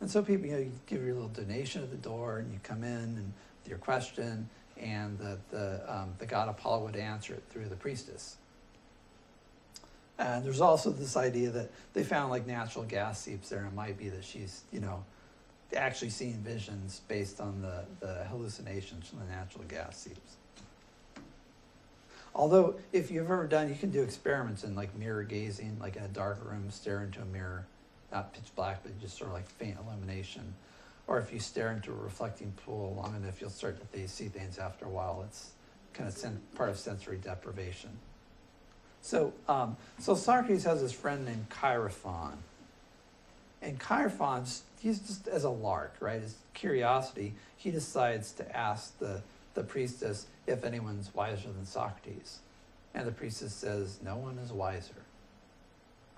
And so people, you give your little donation at the door, and you come in and with your question, and the god Apollo would answer it through the priestess. And there's also this idea that they found like natural gas seeps there, and it might be that she's, actually seeing visions based on the hallucinations from the natural gas seeps. Although, if you've ever done, you can do experiments in like mirror gazing, like in a dark room, stare into a mirror, not pitch black, but just sort of like faint illumination. Or if you stare into a reflecting pool long enough, you'll start to see things after a while. It's kind of part of sensory deprivation. So Socrates has this friend named Chaerephon. And Chaerephon, he's just as a lark, right? His curiosity, he decides to ask the priestess if anyone's wiser than Socrates. And the priestess says, no one is wiser.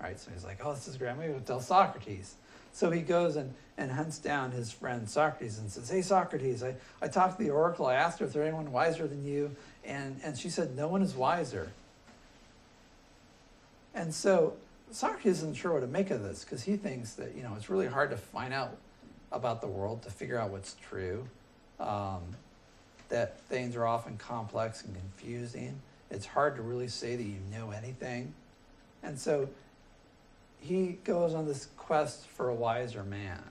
Right? So he's like, oh, this is great. I'm going to tell Socrates. So he goes and hunts down his friend Socrates and says, hey, Socrates, I talked to the oracle. I asked her if there's anyone wiser than you. And she said, no one is wiser. And so Socrates isn't sure what to make of this, because he thinks that, it's really hard to find out about the world, to figure out what's true, that things are often complex and confusing. It's hard to really say that you know anything. And so he goes on this quest for a wiser man.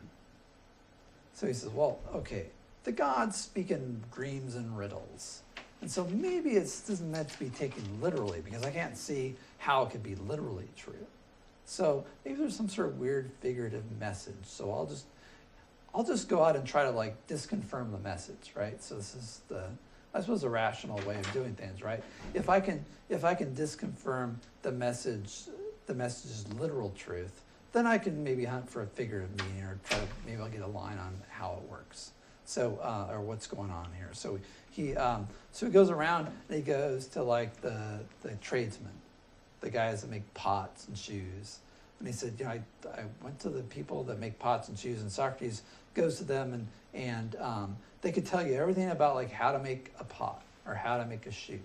So he says, well, okay, the gods speak in dreams and riddles. And so maybe it isn't meant to be taken literally, because I can't see how it could be literally true. So maybe there's some sort of weird figurative message. So I'll just go out and try to like disconfirm the message, right? So this is I suppose a rational way of doing things, right? If I can disconfirm the message's literal truth, then I can maybe hunt for a figurative meaning, or maybe I'll get a line on how it works. So or what's going on here. So he goes around and he goes to like the tradesmen, the guys that make pots and shoes. And he said, I went to the people that make pots and shoes, and Socrates goes to them, and they could tell you everything about like how to make a pot, or how to make a shoe,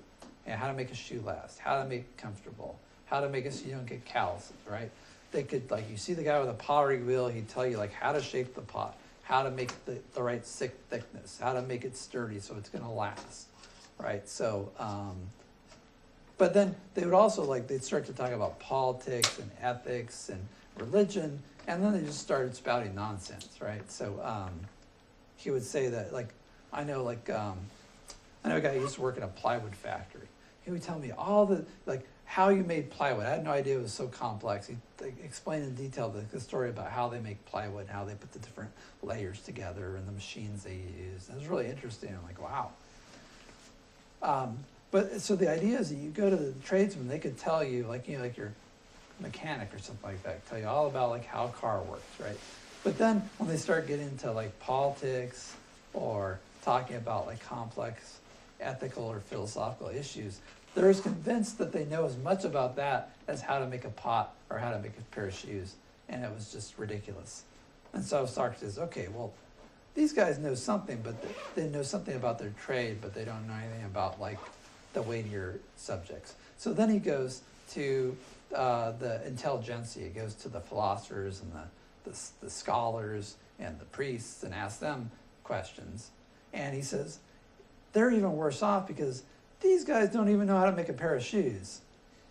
and how to make a shoe last, how to make it comfortable, how to make it so you don't get calluses, right? They could, like, you see the guy with a pottery wheel, he'd tell you like how to shape the pot, how to make the right thickness, how to make it sturdy so it's going to last, right? So, but then they would also they'd start to talk about politics and ethics and religion, and then they just started spouting nonsense, right? So he would say that I know a guy who used to work in a plywood factory. He would tell me all the how you made plywood. I had no idea it was so complex. He explained in detail the story about how they make plywood, how they put the different layers together, and the machines they use. It was really interesting. I'm like, wow. But so the idea is that you go to the tradesman, they could tell you, like your mechanic or something like that, tell you all about how a car works, right? But then when they start getting into politics or talking about complex ethical or philosophical issues, they're as convinced that they know as much about that as how to make a pot or how to make a pair of shoes. And it was just ridiculous. And so Socrates says, okay, well, these guys know something, but they know something about their trade, but they don't know anything about the weightier subjects. So then he goes to the intelligentsia. He goes to the philosophers and the scholars and the priests and asks them questions. And he says, they're even worse off because these guys don't even know how to make a pair of shoes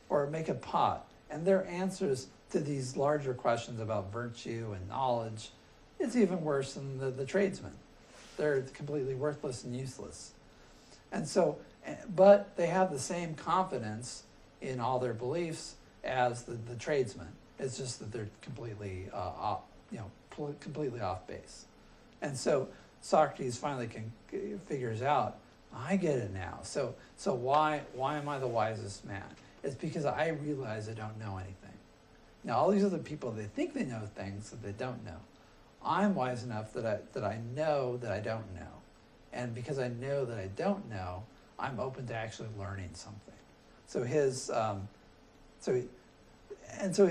or make a pot. And their answers to these larger questions about virtue and knowledge, it's even worse than the tradesmen. They're completely worthless and useless. And so, but they have the same confidence in all their beliefs as the tradesmen. It's just that they're completely completely off base. And so Socrates finally figures out, I get it now. So why am I the wisest man? It's because I realize I don't know anything. Now all these other people, they think they know things that they don't know. I'm wise enough that I know that I don't know. And because I know that I don't know, I'm open to actually learning something. So his answer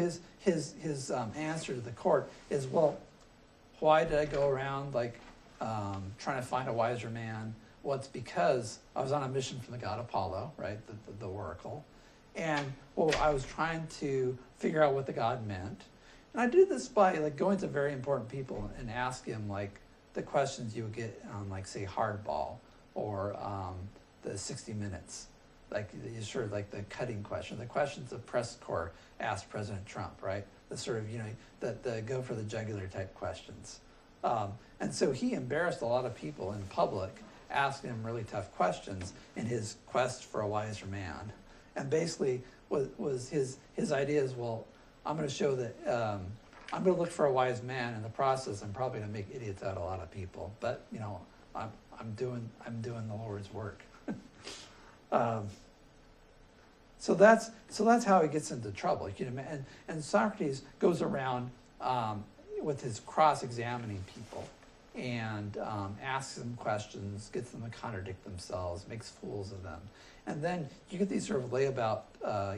to the court is, well, why did I go around trying to find a wiser man? Well, it's because I was on a mission from the god Apollo, right, the oracle, and I was trying to figure out what the god meant, and I did this by going to very important people and ask him the questions you would get on say Hardball or the 60 Minutes, the cutting question, the questions the press corps asked President Trump, right, the sort of the go for the jugular type questions, and so he embarrassed a lot of people in public, asking him really tough questions in his quest for a wiser man. And basically was his idea is, well, I'm going to show that I'm going to look for a wise man. In the process, I'm probably going to make idiots out of a lot of people. But I'm doing the Lord's work. So that's how he gets into trouble. And Socrates goes around with his cross-examining people and asks them questions, gets them to contradict themselves, makes fools of them. And then you get these sort of layabout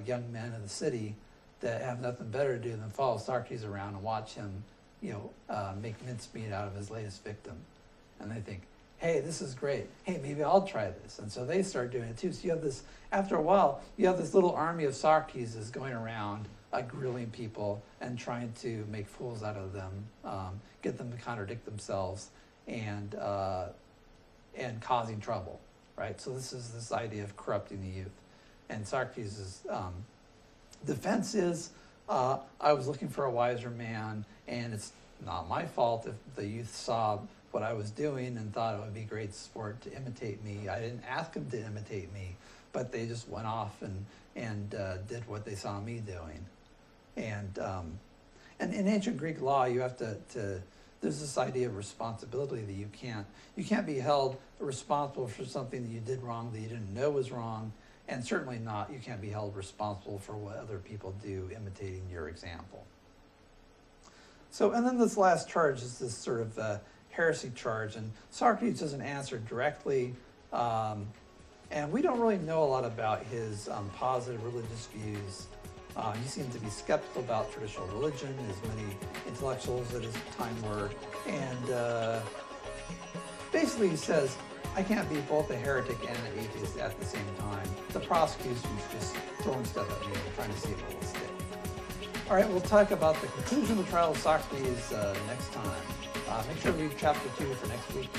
young men in the city that have nothing better to do than follow Socrates around and watch him, make mincemeat out of his latest victim. And they think, hey, this is great. Hey, maybe I'll try this. And so they start doing it too. So you have this, after a while, you have this little army of Socrateses going around grilling people and trying to make fools out of them, get them to contradict themselves, and causing trouble, right? So this is this idea of corrupting the youth. And Socrates' defense is, I was looking for a wiser man, and it's not my fault if the youth saw what I was doing and thought it would be great sport to imitate me. I didn't ask them to imitate me, but they just went off and did what they saw me doing. And in ancient Greek law, you have to there's this idea of responsibility that you can't be held responsible for something that you did wrong that you didn't know was wrong, and certainly you can't be held responsible for what other people do imitating your example. So, and then this last charge is this sort of heresy charge, and Socrates doesn't answer directly, and we don't really know a lot about his positive religious views. He seemed to be skeptical about traditional religion, as many intellectuals at his time were, and basically he says, I can't be both a heretic and an atheist at the same time. The prosecution's just throwing stuff at me and trying to see if it will stick. All right, we'll talk about the conclusion of the trial of Socrates next time. Make sure to read chapter 2 for next week.